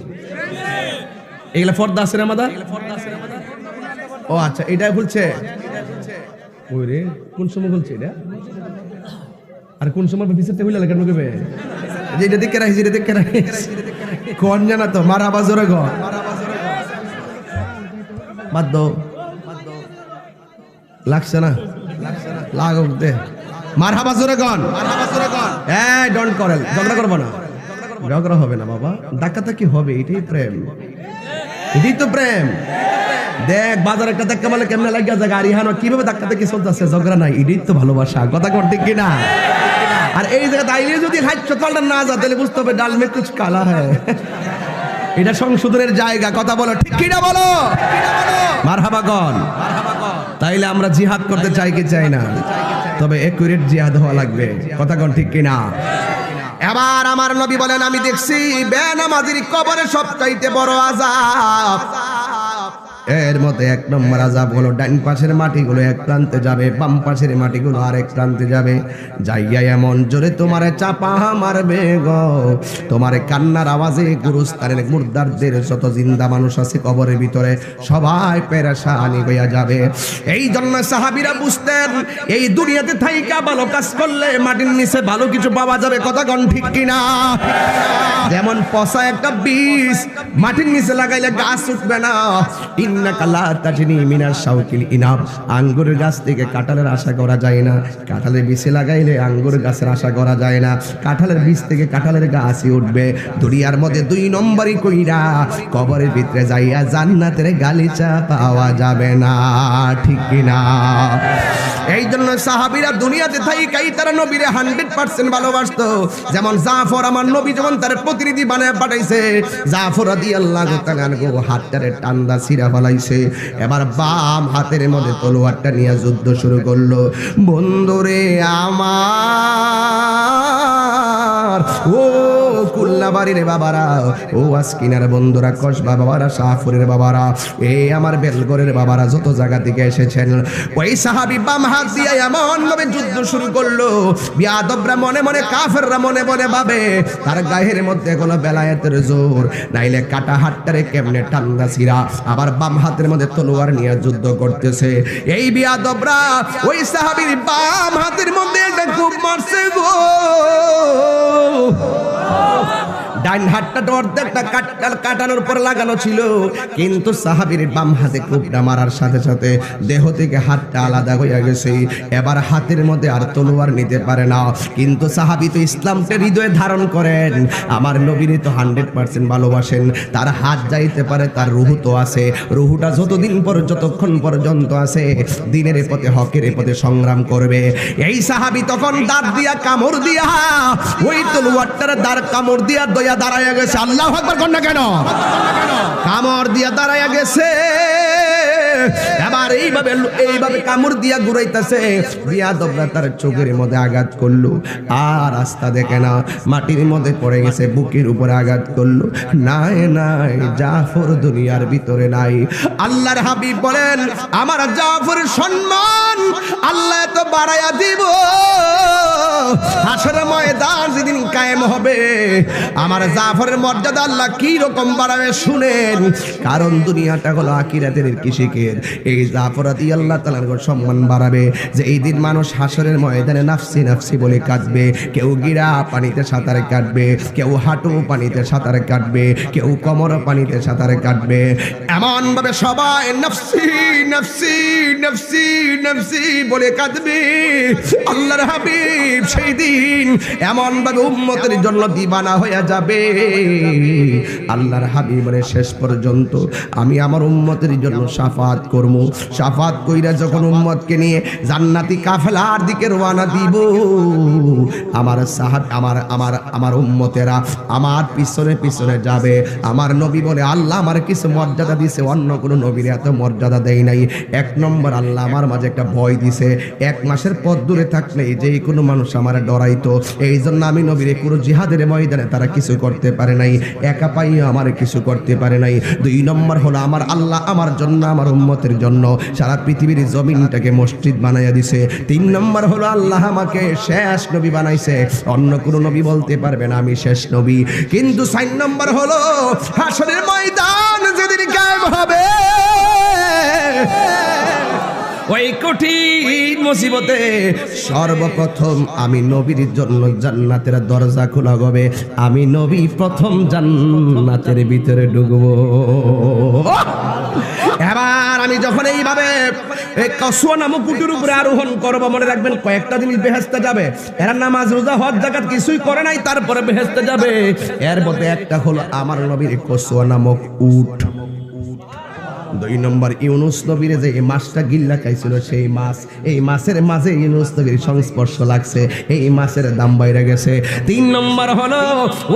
A: এগুলা ফর্দা আছে না মাদা? ও আচ্ছা, এটাই বলছে। ওরে কোন সময় বলছে এটা? আর কোন সময় ভিতরতে হইলা কেন কইবে? যেটা দেখে রাখি, যেটা দেখে রাখি কোন জানা তো? মারহাবা জোরে গো, বাদ দাও, লাগছে না? লাগুক দে, মারহাবা জোরে গন, মারহাবা জোরে গন। এই ডোন্ট করল, ঝগড়া করব না, ঝগড়া হবে না বাবা, ধাক্কা কি হবে? এটাই প্রেম, এটাই তো প্রেম। দেখ বাজার একটা ধাক্কা মারলে কেমনে লাগিয়া যায়, গাড়ি হানো কিভাবে ধাক্কা থেকে চলতেছে, ঝগড়া নাই, এটাই তো ভালোবাসা। কথা কর ঠিক কিনা? আর এই জায়গা দাঁড়িয়ে যদি হাইচলটা না যা, তাহলে বুঝতে হবে ডাল মে কুছ কালা হ্যায়। এটা সংশোধনের জায়গা। কথা বলো ঠিক কিনা বলো? মারহাবা গন। তাইলে আমরা জিহাদ করতে চাই কি চাই না? তবে একুরেট জিহাদ হওয়া লাগবে। কথা কন ঠিক কিনা? এবার আমার নবী বলেন, আমি দেখছি বেনামাজির কবরে সবচাইতে বড় আযাব। এর মধ্যে এক নম্বর আযাব হলো ডান পাশের মাটিগুলো এক প্রান্তে যাবে, বাম পাশের মাটিগুলো আরেক প্রান্তে যাবে। যাইয়া এমন জোরে তোমারে চাপা মারবে গো, তোমারে কান্নার আওয়াজে গুরুস্থানের মুর্দারদের যত জিন্দা মানুষ আছে কবরের ভিতরে সবাই পেরেশানি হইয়া যাবে। এই জন্য সাহাবীরা বুঝতেন এই দুনিয়াতে থাইকা ভালো কাজ করলে মাটির নিচে ভালো কিছু পাওয়া যাবে। কথা কোন ঠিক কিনা? যেমন পচা একটা বীজ মাটির নিচে লাগাইলে গাছ উঠবে না। আঙ্গুরের গাছ থেকে কাঁঠালের আশা করা যায় না, কাঁঠালের বীজে লাগাইলে আঙ্গুর গাছের আশা করা যায় না। কাঁঠালের বীজ থেকে কাঁঠালের গাছই উঠবে। দুনিয়ার মধ্যে 2 নম্বরই কইরা কবরের ভিতরে যাইয়া জান্নাতের গালিচা পাওয়া যাবে না। ঠিক কিনা? এই জন্য সাহাবীরা দুনিয়াতে থাইকাই তারা নবীরে 100% ভালোবাসতো। যেমন জাফর আমার নবী যখন তার প্রতিনিধি বানায় পাঠাইছে, জাফর রাদিয়াল্লাহু তাআলা আনহু হাতটারে টান্দা ছিঁড়া ফলাইছে, এবার বাম হাতের মধ্যে তলোয়ারটা নিয়ে যুদ্ধ শুরু করলো। বন্ধুরে আমার, ও কুল্লাবাড়ির বাবারা, ও আসকিনার বন্ধুরা, কসবা বাবারা, শাহপুরের বাবারা, এই আমার বেলগড়ের বাবারা, যত জায়গা থেকে এসেছেন, ওই সাহাবী বাম হাত দিয়ে এমন ভাবে যুদ্ধ শুরু করলো, বিয়াদবরা মনে মনে, কাফেররা মনে মনে ভাবে তার গায়ের মধ্যে কোনো বেলায়েতের জোর, নাইলে কাটা হাতটারে কেমনে টান্দা ছিঁড়া, আবার বাম হাতের মধ্যে তলোয়ার নিয়ে যুদ্ধ করতেছে। এই বিয়াদবরা ওই সাহাবীর বাম হাতের মধ্যে একটা খুব মারছে গো। ডান হাতটা অর্ধেকটা কাটানোর পর লাগানো ছিল, কিন্তু সাহাবীর বাম হাতে কুপটা মারার সাথে সাথে দেহ থেকে হাতটা আলাদা হয়ে গেছে। এবার হাতের মধ্যে আর তলোয়ার নিতে পারে না, কিন্তু সাহাবী তো ইসলামকে হৃদয়ে ধারণ করেন, আমার নবীরে তো 100% ভালোবাসেন, তার হাত যাইতে পারে, তার রুহু তো আছে, রুহুটা যতক্ষণ পর্যন্ত আছে দিনের পথে, হকের পথে সংগ্রাম করবে। এই সাহাবী তখন দাঁত দিয়া কামড় দিয়া ওই তলোয়ারটার দাঁড় কামড় দিয়া দয়া দাঁড়ায়া গেছে। আল্লাহু আকবার কর না কেন? কামড় দিয়া দাঁড়ায়া গেছে। এবার এইভাবে কামড় দিয়া ঘুরাইতেছে, বিয়াদবরা তার চোখের মধ্যে আঘাত করলো, আর রাস্তা দেখে না, মাটির মধ্যে পড়ে গেছে, বুকের উপরে আঘাত করলো। নাই নাই, জাফর দুনিয়ার ভিতরে নাই। আল্লাহর হাবিব বলেন, আমার জাফরের সম্মান আল্লাহ এত বাড়াইয়া দিব, হাসরের ময়দান যেদিন কায়েম হবে, আমার জাফরের মর্যাদা আল্লাহ কি রকম বাড়াবে শুনেন। কারণ দুনিয়াটা হলো আখিরাতের কৃষিকের, এই জাফর রাদিয়াল্লাহু তাআলার সম্মান বাড়াবে যে এই দিন মানুষ হাসরের ময়দানে নাফসি নাফসি বলে কাঁদবে। কেউ গিরা পানিতে সাঁতার কাটবে, কেউ হাঁটু পানিতে সাঁতার কাটবে, কেউ কোমর পানিতে সাঁতার কাটবে, এমন ভাবে সবাই নাফসি নাফসি নাফসি নাফসি বলে কাঁদবে। আল্লাহর হাবিব সেই দিন এমন ভাবে উম্মতের জন্য দিবানা হয়ে যাবে। আল্লাহর হাবিবের শেষ পর্যন্ত আমি আমার উম্মতের জন্য শাফাত করব। শাফাত কইরা যখন উম্মতকে নিয়ে জান্নাতি কাফেলার দিকে রওনা দিব, আমার আমার উম্মতেরা আমার পিছনে পিছনে যাবে। আমার নবী বলে, আল্লাহ আমার কিছু মর্যাদা দিছে, অন্য কোনো নবীর এত মর্যাদা দেয় নাই। এক নম্বর, আল্লাহ আমার মাঝে একটা ভয় দিছে, 1 মাসের পথ দূরে থাকলে যে কোনো মানুষ আমার ডরাইতো, এই জন্য আমি নবীর পুরো জিহাদের ময়দানে তারা কিছু করতে পারে নাই, একা পাইয়া আমার কিছু করতে পারে নাই। 2 নম্বর হলো, আমার আল্লাহ আমার জন্য, আমার উম্মতের জন্য সারা পৃথিবীর জমিনটাকে মসজিদ বানাইয়া দিছে। 3 নম্বর হলো, আল্লাহ আমাকে শেষ নবী বানাইছে, অন্য কোনো নবী বলতে পারবে না আমি শেষ নবী। কিন্তু 4 নম্বর হলো, হাসরের ময়দান যেদিন কায়েম হবে, ওই কঠিন মুসিবতে সর্বপ্রথম আমি নবীর জন্য জান্নাতের দরজা খোলা হবে, আমি নবী প্রথম জান্নাতের ভিতরে ঢুকবো। এবার আমি যখন এইভাবে কসুয়া নামক কুটির উপরে আরোহণ করবো, মনে রাখবেন কয়েকটা জিনিস বেহেশতে যাবে। এরা নামাজ রোজা হজ যাকাত কিছুই করে নাই, তারপরে বেহেশতে যাবে। এর মধ্যে একটা হলো আমার নবীর কসুয়া নামক উট। 2 নম্বর, ইউনুস নবীর যে মাছটা গিল্লা খাইছিল সেই মাছ, এই মাছের মাঝে ইউনুস নবীর সংস্পর্শ লাগছে, এই মাছের দাম বাইরে গেছে। 3 নম্বর হলো,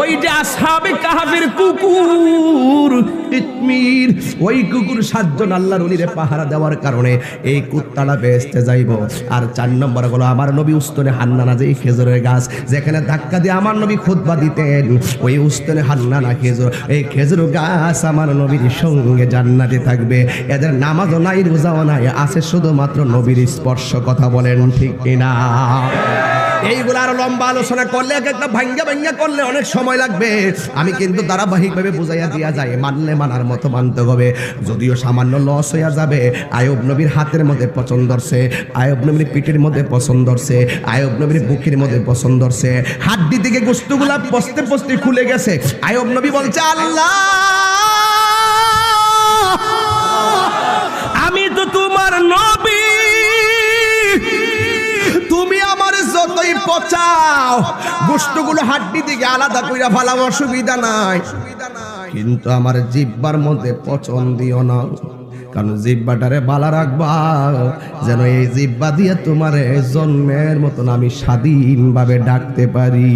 A: ওই যে আসহাবে কাহাফের কুকুর কিতমির, ওই কুকুর 7 জন আল্লাহর ওলিরে পাহারা দেওয়ার কারণে এই কুত্তাটা বেহেশতে যাইব। আর 4 নম্বর হলো, আমার নবী উস্তনে হান্নানা, যে খেজুরের গাছ যেখানে ধাক্কা দিয়ে আমার নবী খুতবা দিতেন, ওই উস্তনে হান্নানা খেজুর, এই খেজুর গাছ আমার নবীর সঙ্গে জান্নাতে থাকবে। এদের নামাজও নাই, রোজাও নাই, আছে শুধুমাত্র নবীর স্পর্শ। কথা বলেন ঠিক কিনা? এইগুলো আরো লম্বা আলোচনা করলে, এক একটা ভাঙ্গা করলে অনেক সময় লাগবে। আমি কিন্তু ধারাবাহিকভাবে বুঝাইয়া দিয়া যায়, মানলে মানার মতো মানতে হবে। যদিও সামান্য লস হইয়া যাবে। আয়ুব নবীর হাতের মধ্যে পছন্দ ধরছে, আয়ুব নবীর পিঠের মধ্যে পছন্দ ধরছে, আয়ুব নবীর বুকের মধ্যে পছন্দ ধরছে, হাড্ডি থেকে গোশতগুলা পস্তে পস্তে খুলে গেছে। আয়ুব নবী বলছে, আল্লাহ আমি তো তোমার নবী, তুমি আমার যতই পচাও গোশতগুলো হাড্ডি থেকে আলাদা কইরা ফেলাও, অসুবিধা নাই, কিন্তু আমার জিহ্বার মধ্যে পচন দিও না। কারণ জিহ্বাটারে বালা রাখবা, যেন এই জিহ্বা দিয়ে তোমারে জন্মের মতন আমি স্বাধীনভাবে ডাকতে পারি।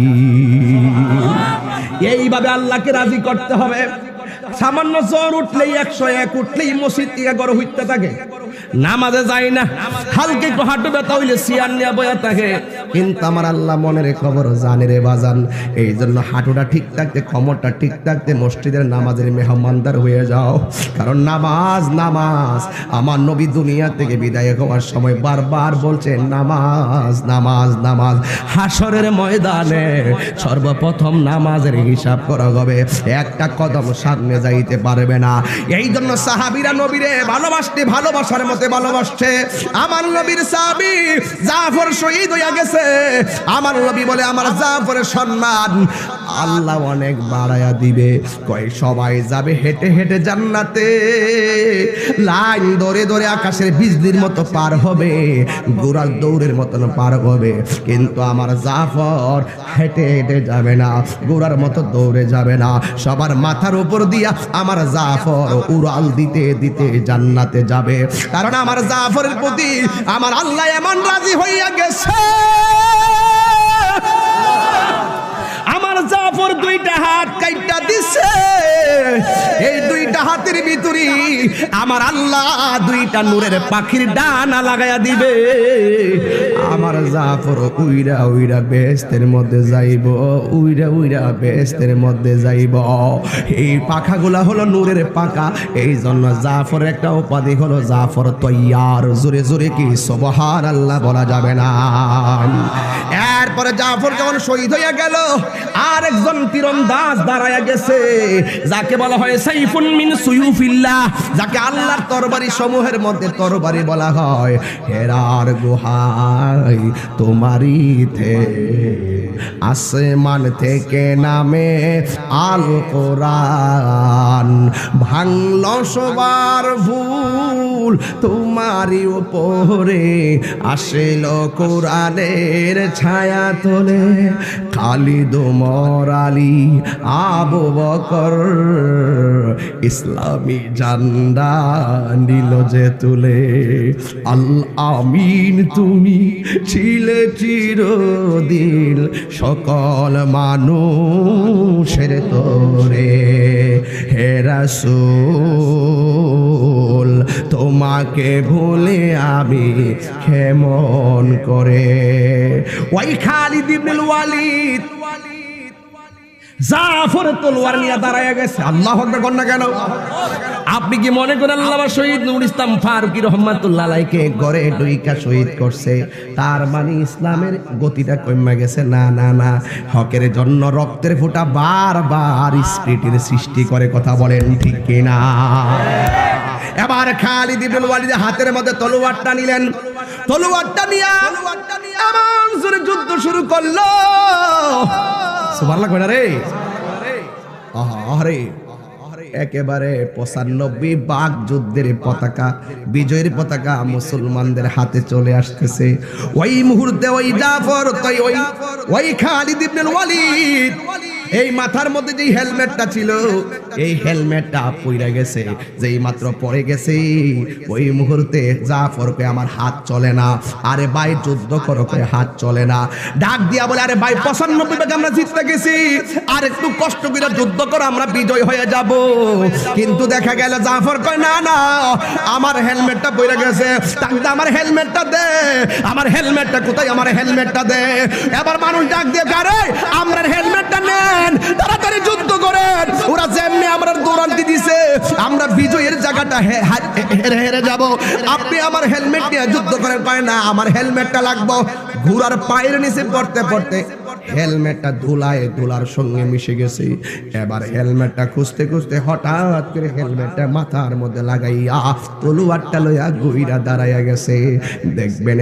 A: এইভাবে আল্লাহকে রাজি করতে হবে। সামান্য জ্বর উঠলেই 101 উঠলেই মসজিদ থেকে গড় হইতে থাকে, নামাজে যায় না, হালকা একটু হাঁটু ব্যথা হইলে চেয়ার নিয়ে বয়া থাকে। কিন্তু আমার আল্লাহ মনের খবর জানে রে বাজান, এই জন্য হাঁটুটা ঠিক থাকতে, কোমরটা ঠিক থাকতে মসজিদের নামাজের মেহমানদার হয়ে যাও। কারণ নামাজ নামাজ, আমার নবী দুনিয়া থেকে বিদায় হওয়ার সময় বারবার বলছেন নামাজ নামাজ নামাজ। হাসরের ময়দানে সর্বপ্রথম নামাজের হিসাব করা হবে, একটা কদম সামনে যাইতে পারবে না। এই জন্য সাহাবীরা নবীরে ভালোবাসতে, ভালোবাসার মতে ভালোবাসছে। আমার নবীর সাহাবী জাফর শহীদ হয়ে গেছে, আমার নবী বলে আমার জাফরের সম্মান আল্লাহ অনেক বাড়ায়া দিবে। কয় সবাই যাবে হেঁটে হেঁটে জান্নাতে, লাইন ধরে ধরে আকাশের বিজলির মতো পার হবে, ঘোড়ার দৌড়ের মতন পার হবে। কিন্তু আমার জাফর হেঁটে হেঁটে যাবে না, ঘোড়ার মতো দৌড়ে যাবে না, সবার মাথার উপর দিয়া আমার জাফর উড়াল দিতে দিতে জান্নাতে যাবে। কারণ আমার জাফরের প্রতি আমার আল্লাহ এমন রাজি হইয়া গেছে। আমার জাফর দুইটা হাত কাইটা দিছে, এই দুইটা হাতের ভিতরে আমার আল্লাহ দুইটা নূরের পাখির ডানা লাগাইয়া দিবে। আমার জাফর উইরা উইরা বেহেশতের মধ্যে যাইব, উইরা উইরা বেহেশতের মধ্যে যাইব। এই পাখাগুলা হলো নূরের পাখা, এই জন্য জাফরের একটা উপাধি হলো জাফর তৈয়ার। জোরে জোরে কি সুবহানাল্লাহ বলা যাবে না। এরপরে জাফর যখন শহীদ হইয়া গেল, আর একজন তীরন্দাজ দাঁড়ায়া গেছে, যাকে বলা হয় সাইফুন মিন সুয়ুফিল্লাহ, যাকে আল্লাহর তরবারি সমূহের মধ্যে তরবারি বলা হয়। হেরার গুহায় তোমারিতে আসমান থেকে নামে আল কোরআন, ভাঙল সবার ভুল তোমারই উপরে, আসিল কোরআনের ছায়া তোলে। খালিদ ওমর আলী আবু বকর ইসলামী জান্ডা নিল যে তুলে। আল আমিন তুমি ছিলে চিরদিন সকল মানুষের তোরে। হে রাসূল তোমাকে ভুলে আমি কেমন করে। ওই খালিদ ইবনুল ওয়ালিদ জাফর তলোয়ার নিয়ে দাঁড়ায় গেছে। আল্লাহু আকবার কর না কেন? আপনি কি মনে করেন আল্লামা শহীদ নূর ইসলাম ফারুকী রহমাতুল্লাহ আলাইহিকে গড়ে ডুইকা শহীদ করছে, তার মানে ইসলামের গতিটা কমে গেছে? না না না, হকের জন্য রক্তের ফোঁটা বারবার স্পিরিটের সৃষ্টি করে। কথা বলেন ঠিক কিনা? এবার খালিদ ইবনুল ওয়ালিদ হাতের মধ্যে তলোয়ারটা নিলেন, তলোয়ারটা নিয়ে এমন জোরে যুদ্ধ শুরু করলো। সুবহানাল্লাহ কইনা রে? আরে একেবারে 95 বাঘ যুদ্ধের পতাকা, বিজয়ের পতাকা মুসলমানদের হাতে চলে আসতেছে। ওই মুহূর্তে ওই জাফর ওই খালিদ ইবনুল ওয়ালিদ এই মাথার মধ্যে যে হেলমেটটা ছিল, এই হেলমেটটা পড়ে গেছে। যেই মাত্র পড়ে গেছে, ওই মুহূর্তে জাফরকে আমার হাত চলে না। আরে ভাই যুদ্ধ করো, হাত চলে না। ডাক দিয়া বলে আরে ভাই 95 ভাগে আমরা জিততে গেছি, আর একটু কষ্ট করে যুদ্ধ করো, আমরা বিজয় হয়ে যাব। কিন্তু দেখা গেল জাফর কয় না না, আমার হেলমেটটা পড়ে গেছে, তাহলে আমার হেলমেটটা দে, আমার হেলমেটটা কোথায়, আমার হেলমেটটা দে। এবার মানুষ ডাক দিয়ে আরে আমরা হেলমেটটা নেন, তাড়াতাড়ি যুদ্ধ করেন। ওরা যেমনি আমরা দৌড়ান্তি দিছে, আমরা বিজয়ের জায়গাটা হেরে হেরে যাব, আপনি আমার হেলমেট নিয়ে যুদ্ধ করেন। পায় না, আমার হেলমেটটা লাগবো। ঘোড়ার পায়ের নিচে পড়তে পড়তে হেলমেটটা ধুলার সঙ্গে মিশে গেছে। এবার হেলমেটটা খুঁজতে খুঁজতে হঠাৎ করে হেলমেটটা মাথার মধ্যে লাগাইয়া তলোয়ারটা লইয়া গুইরা দাঁড়াইয়া গেছে। দেখবেন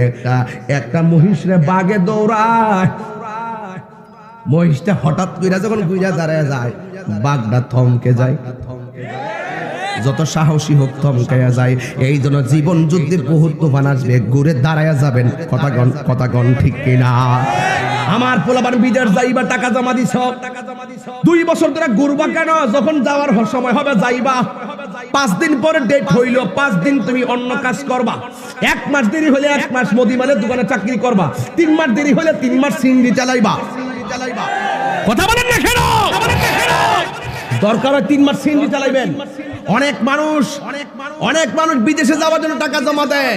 A: একটা মহিষরে বাগে দৌড়ায়, মহিষটা হঠাৎ করে যখন গুইরা দাঁড়ায় যায়, বাঘটা থমকে যায়। যত সাহসী হোক থমকাইয়া যায়। এই জন্য জীবন যুদ্ধে বহুত তুফান আসবে, ঘুরে দাঁড়াইয়া যাবেন। কথাগণ ঠিক কিনা? আমার পোলাপান বিদেশ যাইবা, টাকা জমা দিছ, 2 বছর ধরে ঘুরবা কেন? যখন যাওয়ার সময় হবে যাইবা। 5 দিন পরে ডেট হইল, 5 দিন তুমি অন্য কাজ করবা। 1 মাস দেরি হলে 1 মাস মুদিমালের দোকানে চাকরি করবা। 3 মাস দেরি হলে 3 মাস সিন্ডি চালাইবা। কথা বলেন না কেন? দরকার হয় 3 মাস সিন্ডি চালাইবেন। অনেক মানুষ বিদেশে যাওয়ার জন্য টাকা জমা দেয়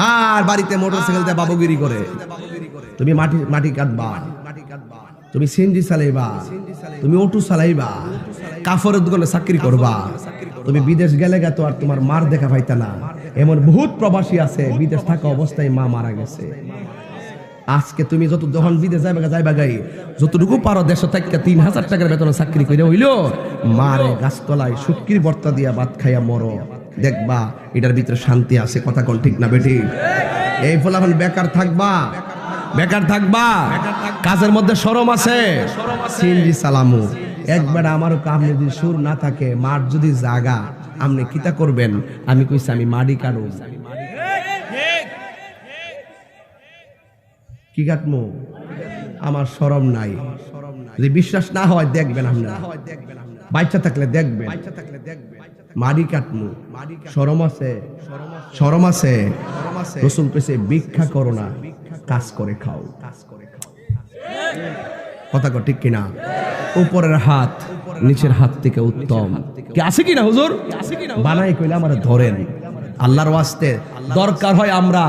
A: আর বাড়িতে মোটরসাইকেলতে বাবুগিরি করে। তুমি মাটি কাটবা, তুমি সিন্ডি চালাইবা, তুমি অটো চালাইবা, কাপড়ের দোকানে চাকরি করবা। তুমি বিদেশ গেলে তো আর তোমার মার দেখা পাইতা না। এমন বহুত প্রবাসী আছে বিদেশ থাকা অবস্থায় মা মারা গেছে। আজকে তুমি যখন বিদেশ যাইবা গাই যতটুকু পারো দেশে থাকা 3000 টাকার বেতনে চাকরি করে হইলো মারে গাছতলায় শুটকির ভর্তা দিয়া ভাত খাইয়া মরো, দেখবা এটার ভিতরে শান্তি আছে। কথা কোন ঠিক না বেটি? এই ফলাফল বেকার থাকবা, কাজের মধ্যে শরম আছে। সিন্ডি সালামু একবার আমারও কাম যদি সুর না থাকে, মার যদি জাগা আপনি কিতা করবেন? আমি কইছি আমি মাটি কাটু। কি কাটমু? আমার শরম নাই। যদি বিশ্বাস না হয় দেখবেন, আপনারা বাচ্চা থাকলে দেখবেন মাটি কাটমু। শরম আছে। রাসূল কইছে ভিক্ষা করো না, কাজ করে খাও। কথা কো ঠিক কিনা? উপরের হাত নিচের হাত থেকে উত্তম কি আছে কিনা হুজুর? বানাই কইলে আমারে ধরেন। আল্লাহর ওয়াস্তে দরকার হয় আমরা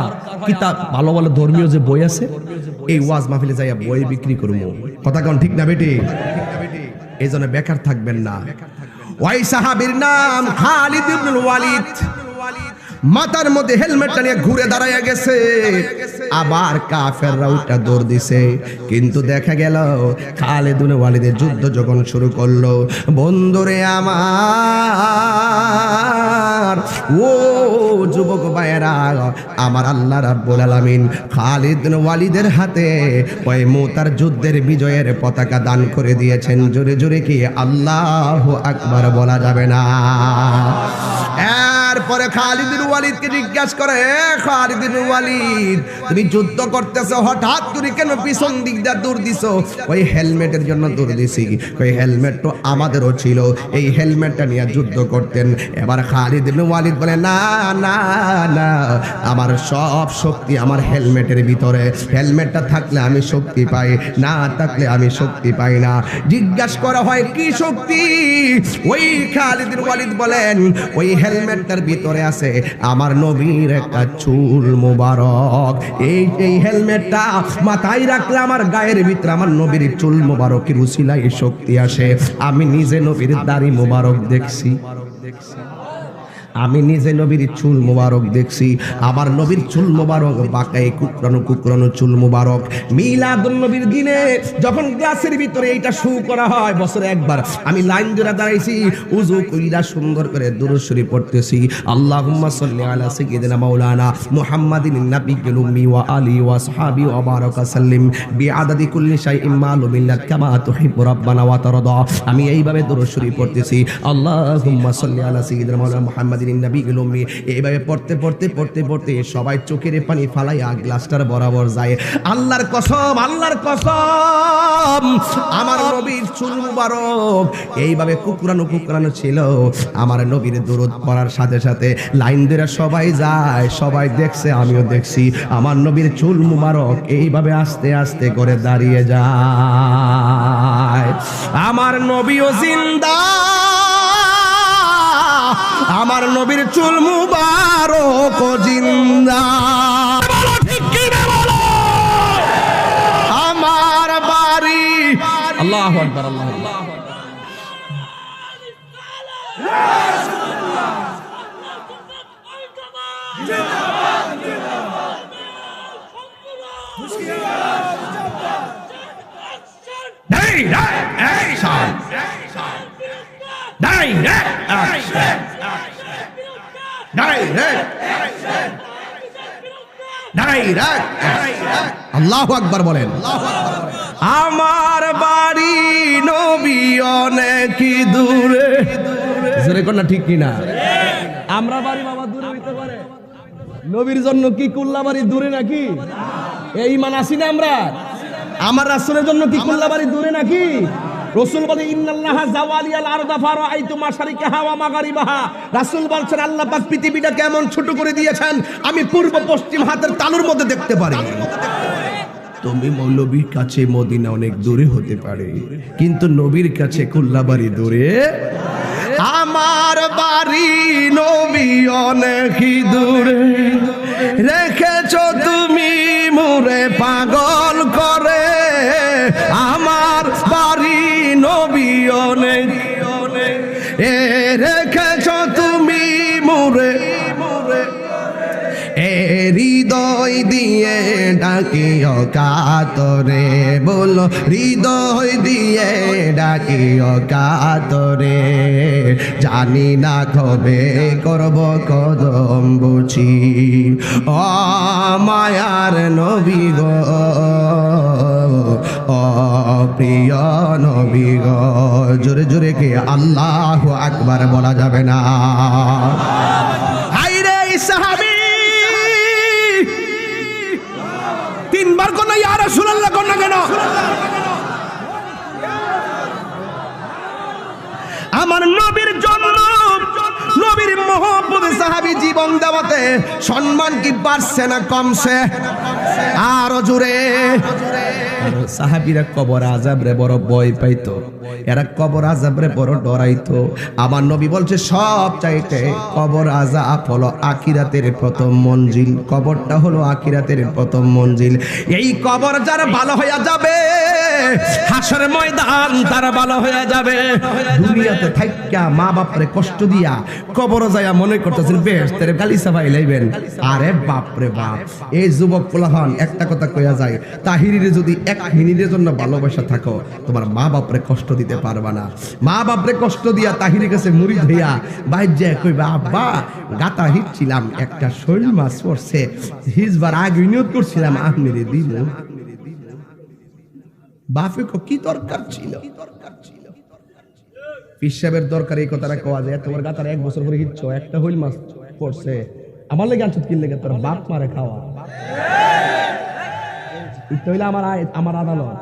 A: কিতাব ভালো ভালো ধর্মীয় যে বই আছে এই ওয়াজ মাহফিলে যাইয়া বই বিক্রি করব। কথা কোন ঠিক না বেটি? এই জন্য বেকার থাকবেন না। ওই সাহাবীর নাম খালিদ ইবনুল ওয়ালিদ। মাথার মধ্যে হেলমেটটা নিয়ে ঘুরে দাঁড়ায় গেছে, আবার কাফেররা উল্টা দৌড় দিছে। কিন্তু দেখা গেল খালিদ ইবনুল ওয়ালিদের যুদ্ধ যখন শুরু করলো, বন্ধুরে আমার, ও যুবক ভাইয়েরা, আমার আল্লাহ রাব্বুল আলামিন খালিদ ইবনুল ওয়ালিদের হাতে ওই মুতার যুদ্ধের বিজয়ের পতাকা দান করে দিয়েছেন। জোরে জোরে কি আল্লাহু আকবার বলা যাবে না? এরপরে খালিদ ইবনে ওয়ালিদকে জিজ্ঞাসা করে, খালিদ ইবনে ওয়ালিদ তুমি যুদ্ধ করতেছো, হঠাৎ করে কেন পিছন দিক দিয়ে দৌড় দিছো? ওই হেলমেটের জন্য দৌড় দিছি। ওই হেলমেট তো আমাদেরও ছিল, এই হেলমেটটা নিয়ে যুদ্ধ করতেন। এবার খালিদ ইবনে ওয়ালিদ বলে, না না না, আমার সব শক্তি আমার হেলমেটের ভিতরে। হেলমেটটা থাকলে আমি শক্তি পাই, না থাকলে আমি শক্তি পাই না। জিজ্ঞাসা করা হয় কি শক্তি? ওই খালিদ ইবনে ওয়ালিদ বলেন, ওই হেলমেটটার ভিতরে আছে আমার নবীর একটা চুল মোবারক। এই হেলমেটটা মাথায় রাখলে আমার গায়ের ভিতরে আমার নবীর চুল মোবারকের উসিলায় শক্তি আসে। আমি নিজে নবীর দাড়ি মোবারক দেখছি, আমি নিজে নবীর চুল মোবারক দেখছি। আমার নবীর চুল মোবারক বাঁকায় কুকরানো চুল মোবারক। মিলাদুন নবীর দিনে যখন গ্লাসের ভিতরে এইটা শু করা হয় বছরে একবার, আমি লাইন ধরে দাঁড়াইছি, উযু কইরা সুন্দর করে দুরূদ শরীফ পড়তেছি। আল্লাহুম্মা সাল্লি আলা সাইয়্যিদিনা মাওলানা মুহাম্মাদিন নাবিয়্যিল উম্মি ওয়া আলিহি ওয়া আসহাবি ওয়া বারাকা সাল্লিম বিআদাদি কুল্লি শাইইন মালুমিন লাক কামা তুহিব্বু রাব্বানা ওয়া তারদা। আমি এইভাবে দুরূদ শরীফ পড়তেছি, আল্লাহুম্মা সাল্লি আলা সাইয়্যিদিনা মাওলানা মুহাম্মাদিন নাবিয়্যিল উম্মি। এইভাবে পড়তে পড়তে পড়তে পড়তে সবাই চোখের পানি ফালাইয়া গ্লাসটার বরাবর যায়। আল্লাহর কসম, আল্লাহর কসম, আমার নবীর চুল মুবারক এইভাবে কুকরানো ছিল। আমার নবীর দরুদ পড়ার সাথে সাথে লাইন ধরে সবাই যায়, সবাই দেখছে, আমিও দেখছি। আমার নবীর চুল মুবারক এইভাবে আস্তে আস্তে করে দাঁড়িয়ে যায়। আমার নবীও জিন্দা, আমার নবীর চুল মুবারক জিন্দা। আমার বাড়ি, আল্লাহু আকবার, আল্লাহু আকবার। আল্লাহু আকবার বলেন। আমার বাড়ি নবী অনেক দূরে, জোরে কোন না ঠিক কিনা? আমরা বাড়ি বাবা দূরে হইতে পারে, নবীর জন্য কি কুল্লা বাড়ি দূরে নাকি? এই ঈমান আছি না আমরা? আমার রাসূলের জন্য কি কুল্লা বাড়ি দূরে নাকি? রাসূল বলে ইন্নাল্লাহা জাওয়ালিয়াল আরদা ফারাআইতু মাশারিকাহা ওয়া মাগারিবাহা। রাসূল বলছেন আল্লাহ পাক পৃথিবীটা কেমন ছোট করে দিয়েছেন, আমি পূর্ব পশ্চিম হাতের তালুর মধ্যে দেখতে পারি। তুমি নবীর কাছে মদিনা অনেক দূরে হতে পারে, কিন্তু নবীর কাছে কুল্লাবাড়ি দূরে। আমার বাড়ি নবী অনেক দূরে, রেখেছো তুমি মুরে পাগল করে। আমার বাড়ি নবী অনেক এ রেখেছো তুমি মুরে এ হৃদয় দিয়ে ডাকিও কাতরে, বলো হৃদয় দিয়ে ডাকিও কাতরে। জানি না কবে করব কদম বুঝি, ও মায়ার নবী গো, ও প্রিয় নবী গো। জোরে জোরে কে আল্লাহু আকবার বলা যাবে না? হায়রে সাহাবী তিনবার কোন ইয়া রাসূলুল্লাহ কোন না কেন? আমার নবীর জন্য নবীর মহব্বতে সাহাবী জীবন দেওয়াতে সম্মান কি বাড়ছে না কমছে? আরো জোরে। সাহাবীরা কবর আযাবরে বড় ভয় পাইতো, এরা কবর আযাবরে বড় ডরাইতো। আমার নবী বলছে সব চাইতে কবর আযাব হলো আখিরাতের প্রথম মঞ্জিল। কবরটা হলো আখিরাতের প্রথম মঞ্জিল। এই কবর যারা ভালো হয়ে যাবে, হাসর ময়দান তারা ভালো হয়ে যাবে। দুনিয়াতে থাইকা মা বাপরে কষ্ট দিয়া কবর যায়া মনে করতেছেন বেহেশতের গালিসা ভাই লাইবেন। আরে বাপ রে বাপ, এই যুবক পোলাহান একটা কথা কইয়া যায়, তাহিরির যদি এক মিনিটের জন্য ভালোবাসা থাকো, তোমার মা বাপরে কষ্ট দিতে পারবা না। মা বাপরে কষ্ট দিয়া তাহিরের কাছে মুড়ি ধইয়া বাইর যায় কইবা আব্বা গাতা হিটছিলাম, একটা শৈল মাছ পড়ছে, হিজবার আগে নিয়ত করছিলাম আপনিরে দিব। বাপে কি দরকার ছিল? পিসাবের দরকার এই কথাটা কোয়া যায়। তোমার গাতার 1 বছর পরে হিচ্ছ, একটা হইল মাছ পড়ছে, আমার লেগে আনছত কি লেগে? তোর বাপ মারে খাওয়া। এটা হইলে আমার আদালত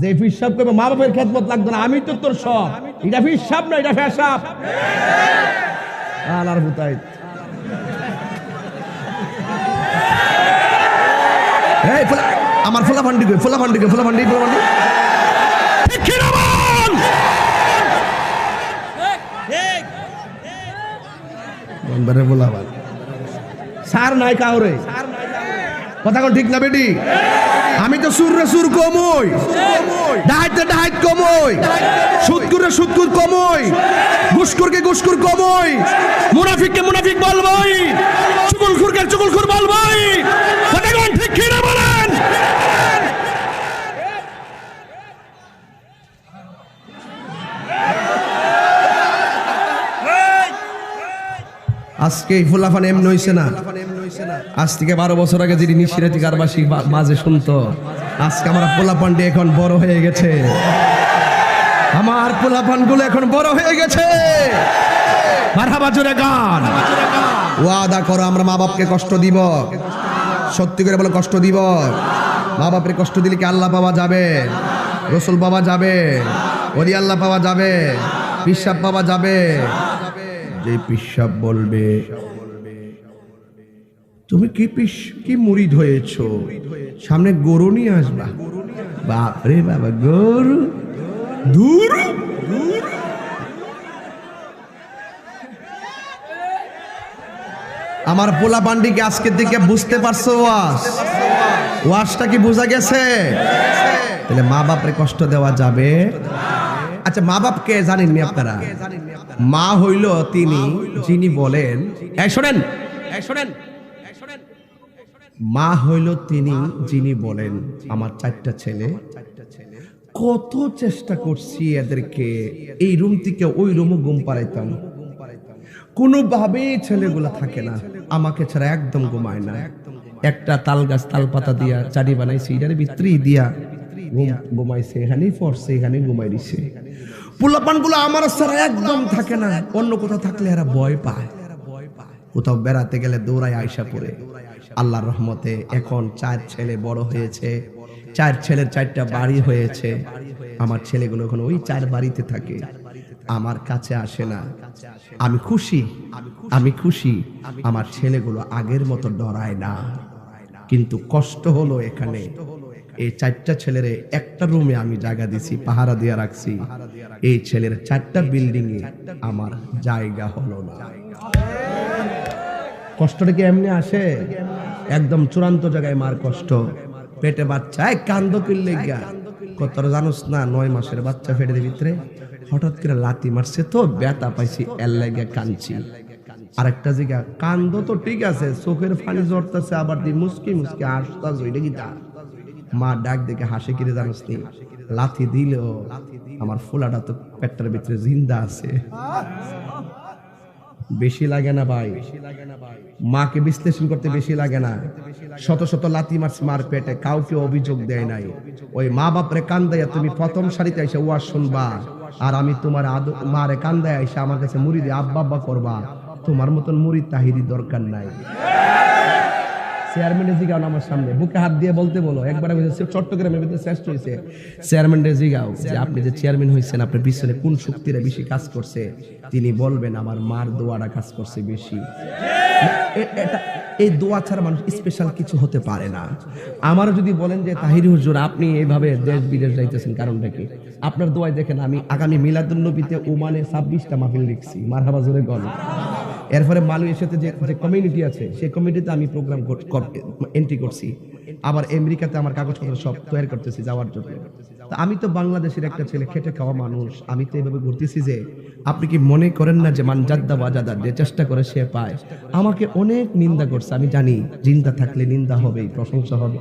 A: যে পিসাব করবে মা বাপের খেদমত লাগতো না, আমি তো তোর সব। এটা পিসাব না, এটা পেশাব। আলার বুতাই এই আমার ফোলা ফান্ডি কই, ফোলা ফান্ডি কই, ফোলা ফান্ডি ফোলা ফান্ডি ঠিক কি না বল? ঠিক বন্ধরে বলা বল সার নাই কাউরে, কথা কোন ঠিক না বেটি? আমি তো সুরে সুর কমই, ডাহাইতে ডাহাইত কমই, সুদকুরে সুদকুর কমই, ঘুষখোরকে ঘুষখোর কমই, মুনাফিককে মুনাফিক বলবই, চুগলখোরকে চুগলখোর বলবই। কথা কোন ঠিক কি না বলেন? আজকে এই ফুলাফান এমন হইছে না। আজ থেকে 12 বছর আগে যিনি নিশিরাতি কারবাসী মাঝে শুনতো, আজকে আমার পোলাপান্ডি এখন বড় হয়ে গেছে। আমার পোলাপান গুলো এখন বড় হয়ে গেছে। মারহাবা জোরে গান। ওয়াদা করো আমরা মা বাপকে কষ্ট দিব, সত্যি করে বলো কষ্ট দিব। মা বাপের কষ্ট দিলে কি আল্লাহ পাওয়া যাবে? রসুল পাওয়া যাবে? ওলি আল্লাহ পাওয়া যাবে? পিসাব পাওয়া যাবে? যে পিসাব বলবে তুমি কি মুরিদ হয়েছো, সামনে গরু নিয়ে আসবা, বাপরে বাবা গরু দূর। আমার পোলা বান্ডিকে আজকের দিকে বুঝতে পারছো? ওয়াজটা কি বোঝা গেছে? তাহলে মা বাপরে কষ্ট দেওয়া যাবে? আচ্ছা মা বাপকে জানেননি আপনারা? মা হইল তিনি যিনি বলেন, শোনেন শোনেন, মা হইল তিনি যিনি বলেন আমার 4টা ছেলে, কত চেষ্টা করছি এদেরকে এই রুম থেকে ওই রুমে ঘুম পাড়াইতাম, কোনোভাবেই ছেলেগুলা থাকে না, আমাকে ছাড়া একদম ঘুমায় না। একটা তাল গাছ তাল পাতা দিয়া চারি বানাইছি, এটার ভিতরে দিয়া ঘুমাইছে, এখানেই পড়ছে, এখানেই ঘুমাই দিছে। পোলাপানগুলো আমার ছাড়া একদম থাকে না, অন্য কোথাও থাকলে এরা ভয় পায়, কোথাও বেড়াতে গেলে দৌড়ায় আয়সা পড়ে। আল্লাহর রহমতে এখন 4 ছেলে বড় হয়েছে, 4 ছেলের 4টা বাড়ি হয়েছে। আমার ছেলেগুলো এখন ওই 4 বাড়িতে থাকে, আমার কাছে আসে না। আমি খুশি আমার ছেলেগুলো আগের মতো ডরায় না। কিন্তু কষ্ট হলো এখানে, এই 4টা ছেলেরে একটা রুমে আমি জায়গা দিছি, পাহারা দিয়ে রাখছি। এই ছেলের 4টা বিল্ডিং এ আমার জায়গা হলো না। কষ্টটা কি এমনি আসে? একদম চূড়ান্ত জায়গায় মার কষ্ট। পেটে বাচ্চা, কান্দ কিনলে গা কতটা জানোস না, 9 মাসের বাচ্চা পেটের ভিতরে হঠাৎ করে লাথি মারছে তো ব্যথা পাইছি, এর লাগে কাঁদছি। আরেকটা জায়গা কান্দ তো ঠিক আছে, চোখের পানি ঝরতেছে, আবার দি মুসকি মুসকি হাসতাছ, ওইটা কি তা? মা ডাক দেখে হাসে কিরে জানোস নি, লাথি দিলেও আমার ফোলাটা তো পেটটার ভিতরে জিন্দা আছে। বেশি লাগে না ভাই, মাকে বিশ্লেষণ করতে বেশি লাগে না। শত শত লাথি মারছে মার পেটে, কাউকে অভিযোগ দেয় নাই। ওই মা বাপরে কান্দাইয়া তুমি প্রথম সারিতে এসে ওয়াজ শুনবা, আর আমি তোমার মারে কান্দায় এসে আমার কাছে মুড়ি দিয়ে আব্বা আব্বা করবা। তোমার মতন মুড়ি তাহিরি দরকার নাই। চেয়ারম্যানের জিগাও আমার সামনে, বুকে হাত দিয়ে বলতে বলো, একবার চট্টগ্রামের ভিতরে শ্রেষ্ঠ হয়েছে। চেয়ারম্যানের জিগাও যে আপনি যে চেয়ারম্যান হয়েছেন, আপনার পিছনে কোন শক্তিরা বেশি কাজ করছে? তিনি বলবেন আমার মার দোয়াটা কাজ করছে বেশি। এই দোয়া ছাড়া মানুষ স্পেশাল কিছু হতে পারে না। আমার যদি বলেন যে তাহিরি হুজুর আপনি এইভাবে দেশ বিদেশ যাইতেছেন, কারণটা কি? আপনার দোয়ায় দেখেন আমি আগামী মিলাদুন্নবীতে ওমানে 26টা মাহফিল লিখছি, মারহাবা জোরে গল। এরপরে মালয়েশিয়াতে যে কমিউনিটি আছে সেই কমিউনিটিতে আমি প্রোগ্রাম এন্ট্রি করছি। আবার আমেরিকাতে আমার কাগজপত্র সব তৈরি করতেছি যাওয়ার জন্য। তা আমি তো বাংলাদেশের একটা ছেলে, খেটে খাওয়া মানুষ, আমি তো এইভাবে ঘুরতেছি। যে আপনি কি মনে করেন না যে মানজাদ্দা বাজাদা যে চেষ্টা করে সে পায়? আমাকে অনেক নিন্দা করছে, আমি জানি জিন্দা থাকলে নিন্দা হবেই, প্রশংসা হবে,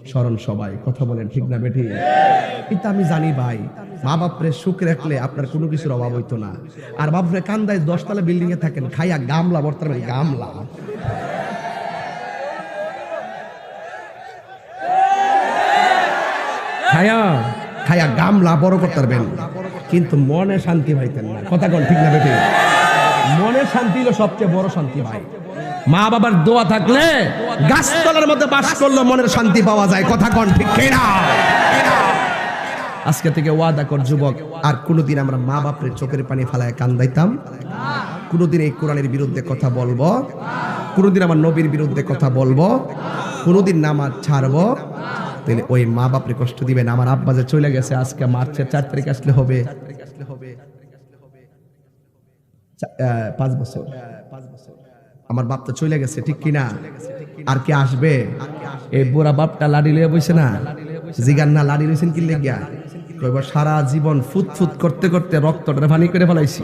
A: স্মরণ সবাই। কথা বলেন ঠিক না বেঠি? কিন্তু আমি জানি ভাই, মা বাপরে সুখ রাখলে আপনার কোনো কিছুর অভাব হইতো না। আর বাপরে কান্দায় 10 তলা বিল্ডিং এ থাকেন, খাইয়া গামলা বর্তমানে গামলা। খাইয়া গামলা বড় করতে পারবেন, কিন্তু মনে শান্তি পাইতেন না। কথা কোন ঠিক না বেঠি? মনে শান্তি হলো সবচেয়ে বড় শান্তি ভাই। মা বাবার দোয়া থাকলে গাছতলার মধ্যে বাস করলে মনের শান্তি পাওয়া যায়। কথা কোন ঠিক না? আজকে থেকে ওয়াদা কর যুবক, আর কোনোদিন আমরা মা বাপের চোখের পানি ফালায় কান্দাইতাম, কোনোদিন এই কোরআনের বিরুদ্ধে কথা বলবো, কোনোদিন আমার নবীর বিরুদ্ধে কথা বলবো, কোনোদিন নামাজ ছাড়বো, তাহলে ওই মা বাপরে কষ্ট দিবেন। আমার আব্বা যে চলে গেছে, আজকে মার্চের 4 তারিখ আসলে হবে 5 বছর। আমার বাপ তো চলে গেছে, ঠিক কিনা? আর কি আসবে? এই বুড়া বাপটা লাড়ি লইয়া বইছে না, জিগান না লাড়ি লইছেন কি লেগিয়া? কইবা সারা জীবন ফুট ফুট করতে করতে রক্তটা ফানি করে ফেলাইছি।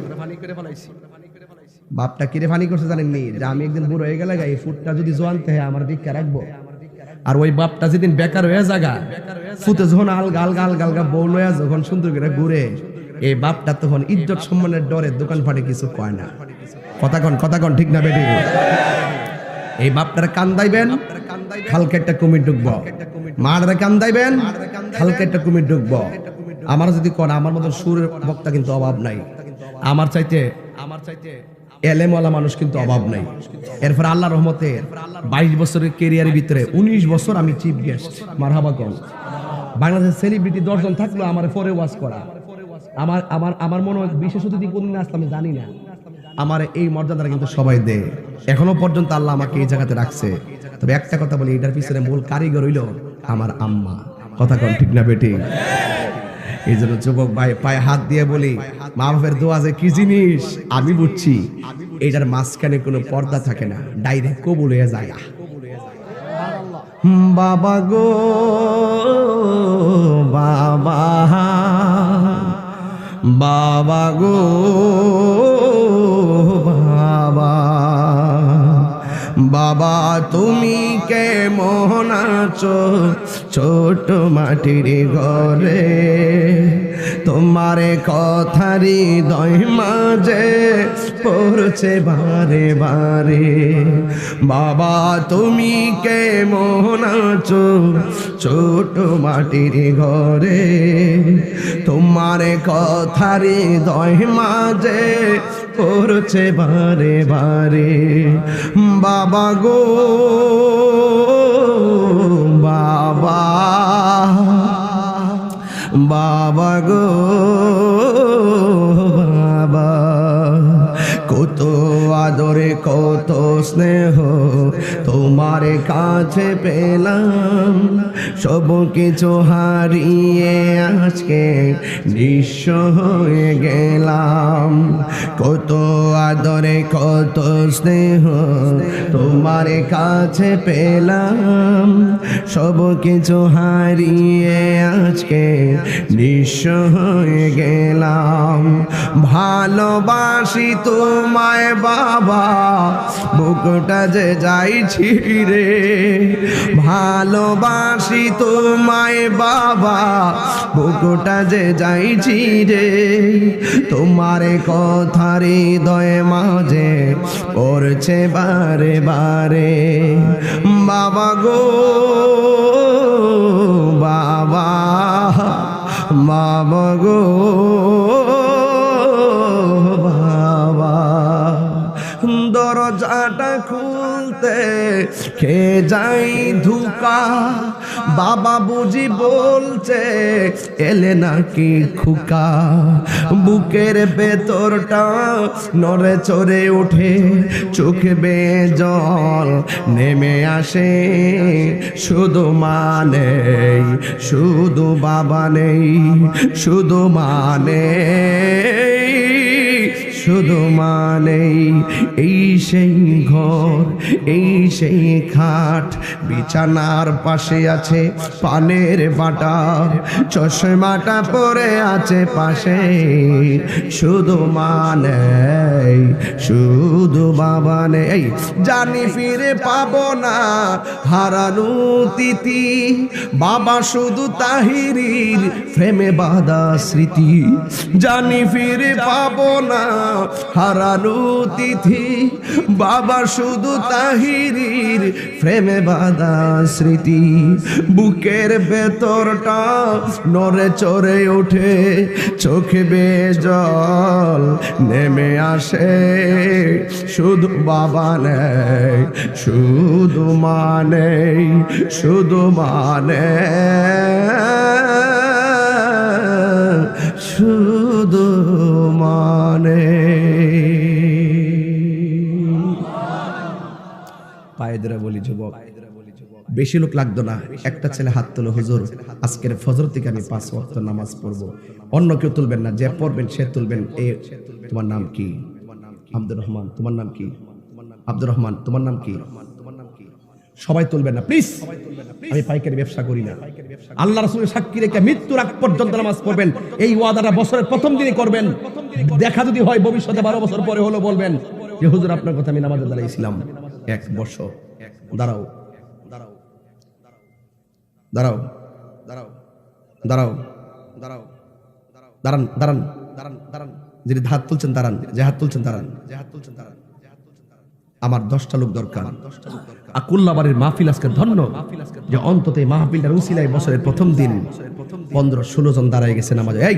A: বাপটা কিরে ফানি করছে জানেননি? যে আমি একদিন বুড়ো হয়ে গেলে এই ফুটটা যদি জোয়ানতে হয় আমার দিকটা রাখবো। আর ওই বাপটা যেদিন বেকার হয়ে জাগা, ফুটে যখন আলগা আলগা আলগা আলগা বউ লইয়া যখন সুন্দর করে ঘুরে, এই বাপটা তখন ইজ্জত সম্মানের ডরে দোকান ফাটে কিছু কয় না। কথা কন ঠিক না বেটি? এই বাপটারে কান্দাইবেন, খালকে একটা কুমির ঢুকবো। মারে কান্দাইবেন, খালকে একটা কুমির ঢুকবো। আমার যদি কোন আমার মতো সুর বক্তা কিন্তু অভাব নাই, আমার চাইতে এলেমওয়ালা মানুষ কিন্তু অভাব নাই। এরপর আল্লাহ রহমতে 22 বছরের ক্যারিয়ারের ভিতরে 19 বছর আমি চিফ গেস্ট। মারহাবা কম। বাংলাদেশের সেলিব্রিটি 10 জন থাকলো আমার পরে ওয়াজ করা। আমার মনে হয় বিশেষ অতিথি কোনদিন আসলাম জানি না, আমার এই মর্যাদাটা কিন্তু সবাই দেয়। এখনো পর্যন্ত আল্লাহ আমাকে এই জায়গাতে রাখছে। তবে একটা কথা বলি, এটার পিছনে মূল কারিগর হইল আমার আম্মা। কথা কন ঠিক না বেটি? এই জন্য যুবক ভাই পায়ে হাত দিয়ে বলি, মা বাপের দোয়া যে কি জিনিস আমি বুঝছি। এটার মাঝখানে কোনো পর্দা থাকে না, ডাইরেক্ট কবুল হয়ে যায়। বাবা গো বাবা, বাবা গো বাবা, বাবা তুমি কেমন আছো ছোট মাটির ঘরে? তোমার কথারি হৃদয় মাঝে পড়ছে বারে বারে। বাবা তুমি কেমন আছো ছোট মাটির ঘরে? তোমার কথারি হৃদয় মাঝে পড়ছে বারে বারে। বাবা গো বাবা, বাবা গো বাবা, কত আদরে কত স্নেহ তোমার কাছে পেলাম, সব কিছু হারিয়ে আজকে নিঃস্ব হয়ে গেলাম। কত আদরে কত স্নেহ তোমার কাছে পেলাম, সব কিছু হারিয়ে আজকে নিঃস্ব হয়ে গেলাম। ভালোবাসি তোমায় বাবা, বুকটা যে যাইছি রে। ভালোবাসি তোমায় বাবা, বুকটা যে যাইছি রে। তোমার কথা হৃদয়ে মাঝে পড়ছে বারে বারে। বাবা গো বাবা, বাবা গো বাবা, দরজাটা খুলতে কে যাই ধুকা। বাবা বুঝি বলছে এলে নাকি খুকা। বুকের ভেতরটা নড়ে চড়ে ওঠে, চোখে বেয়ে জল নেমে আসে। শুধু মা নেই, শুধু বাবা নেই, শুধু মা নেই, শুধু মানেই। এই সেই ঘর, এই সেই খাট, বিছানার পাশে আছে পানের বাটা, চশমাটা পরে আছে পাশে। শুধু মানেই, শুধু বাবা নেই। জানি ফিরে পাবো না হারানো তিথি, বাবা শুধু তাহিরির প্রেমে বাঁধা স্মৃতি। জানি ফিরে পাবো না হারানো তিথি, বাবা শুধু তাহিরির প্রেমে বাঁধা স্মৃতি। বুকের ভেতরটা নড়ে চড়ে ওঠে, চোখে বেয়ে জল নেমে আসে। শুধু বাবা নেই, শুধু মা নেই, শুধু মানে, শুধু মানে। পায়ে ধরে বলি যুবক, বেশি লোক লাগতো না, একটা ছেলে হাত তোলো, হুজুর আজকের ফজর থেকে আমি 5 ওয়াক্ত নামাজ পড়বো। অন্য কেউ তুলবেন না, যে পড়বেন সে তুলবেন। তোমার নাম কি? আব্দুর রহমান। তোমার নাম কি? আব্দুর রহমান। তোমার নাম কি? সবাই তুলবেন না প্লিজ, আমি পাইকারি ব্যবসা করি না। আল্লাহ রাসূলের সাক্ষী রেখে মৃত্যুর আগ পর্যন্ত নামাজ পড়বেন, এই ওয়াদাটা বছরের প্রথম দিনে করবেন। দেখা যদি হয় ভবিষ্যতে 12 বছর পরে হলো, বলবেন যে হুজুর আপনার কথা আমি নামাজে দাঁড়াইছিলাম 1 বছর। দাঁড়াও দাঁড়াও দাঁড়াও দাঁড়াও দাঁড়াও দাঁড়াও দাঁড়ান দাঁড়ান দাঁড়ান দাঁড়ান, যিনি হাত তুলছেন দাঁড়ান, যে হাত তুলছেন দাঁড়ান, যে হাত তুলছেন দাঁড়ান। আমার 10টা লোক দরকার। আকুল্লাবাড়ির মাহফিল আজকে ধন্য যে অন্তত এই মাহফিলটার উসিলায় বছরের প্রথম দিন 15-16 জন দাঁড়ায় গেছে নামাজে। এই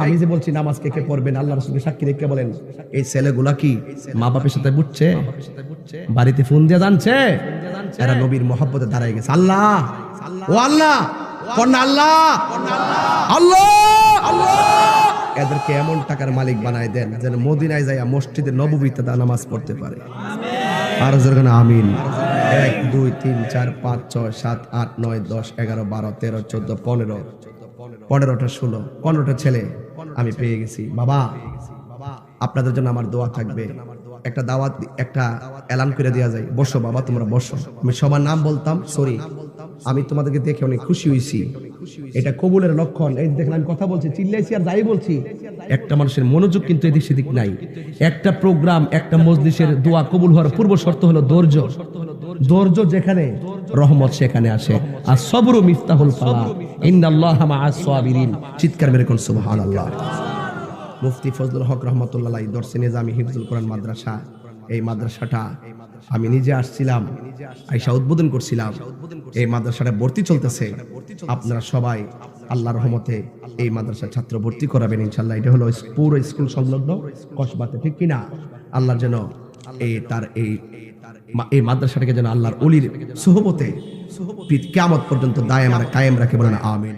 A: আমি যে বলছি নামাজ কে কে পড়বেন, আল্লাহ রাসূলের সাক্ষী রেখে বলেন, এই ছেলেগুলা কি মা বাপের সাথে বুঝছে? বাড়িতে ফোন দিয়ে জানছে? এরা নবীর মহব্বতে দাঁড়ায় গেছে। আল্লাহ, ও আল্লাহ, কন্যা আল্লাহ, আল্লাহ, আল্লাহ, এদেরকে এমন টাকার মালিক বানায় দেন যেন মদিনায় যায় মসজিদে নববীতে নামাজ পড়তে পারে। আর যেন আমিন। 1 2 3 4 5 6 7 8 9 10 11 12 13 14 15 15টা 16 15টা ছেলে আমি পেয়ে গেছি। বাবা আপনাদের জন্য আমার দোয়া থাকবে। একটা দাওয়াত, একটা এলান করে দেওয়া যায়, বসো বাবা তোমরা বসো। আমি সবার নাম বলতাম, সরি আমি তোমাদেরকে দেখে অনেক খুশি হয়েছি, এটা কবুলের লক্ষণ। এই দেখলাম আমি কথা বলছি, চিল্লাইছি আর যাই বলছি, একটা মানুষের মনোযোগ কিন্তু এদিক সেদিক নাই। একটা প্রোগ্রাম, একটা মজলিসের দোয়া কবুল হওয়ার পূর্ব শর্ত হলো ধৈর্য। ধৈর্য যেখানে রহমত সেখানে আসে। আর সবরু মিফতাহুল ফালাহ, ইন্নাল্লাহা মাআস সাবিরিন। চিৎকার মেরে কোন সুবহানাল্লাহ। মুফতি ফজলুল হক রহমাতুল্লাহ আলাইহি দরসে নিজামি হিফজুল কোরআন মাদ্রাসা, এই মাদ্রাসাটা আমি নিজে আসছিলাম, আইসা উদ্বোধন করছিলাম। এই মাদ্রাসাটা ভর্তি চলতেছে। আপনারা সবাই আল্লাহর রহমতে এই মাদ্রাসার ছাত্র ভর্তি করাবেন ইনশাআল্লাহ। এটা হলো পুরো স্কুল সংলগ্ন কসবাতে, ঠিক কিনা? আল্লাহর যেন এই মাদ্রাসাটাকে যেন আল্লাহর ওলির সুহবতে কিয়ামত পর্যন্ত দায়েম আর কায়েম রাখে, বলেন আমিন।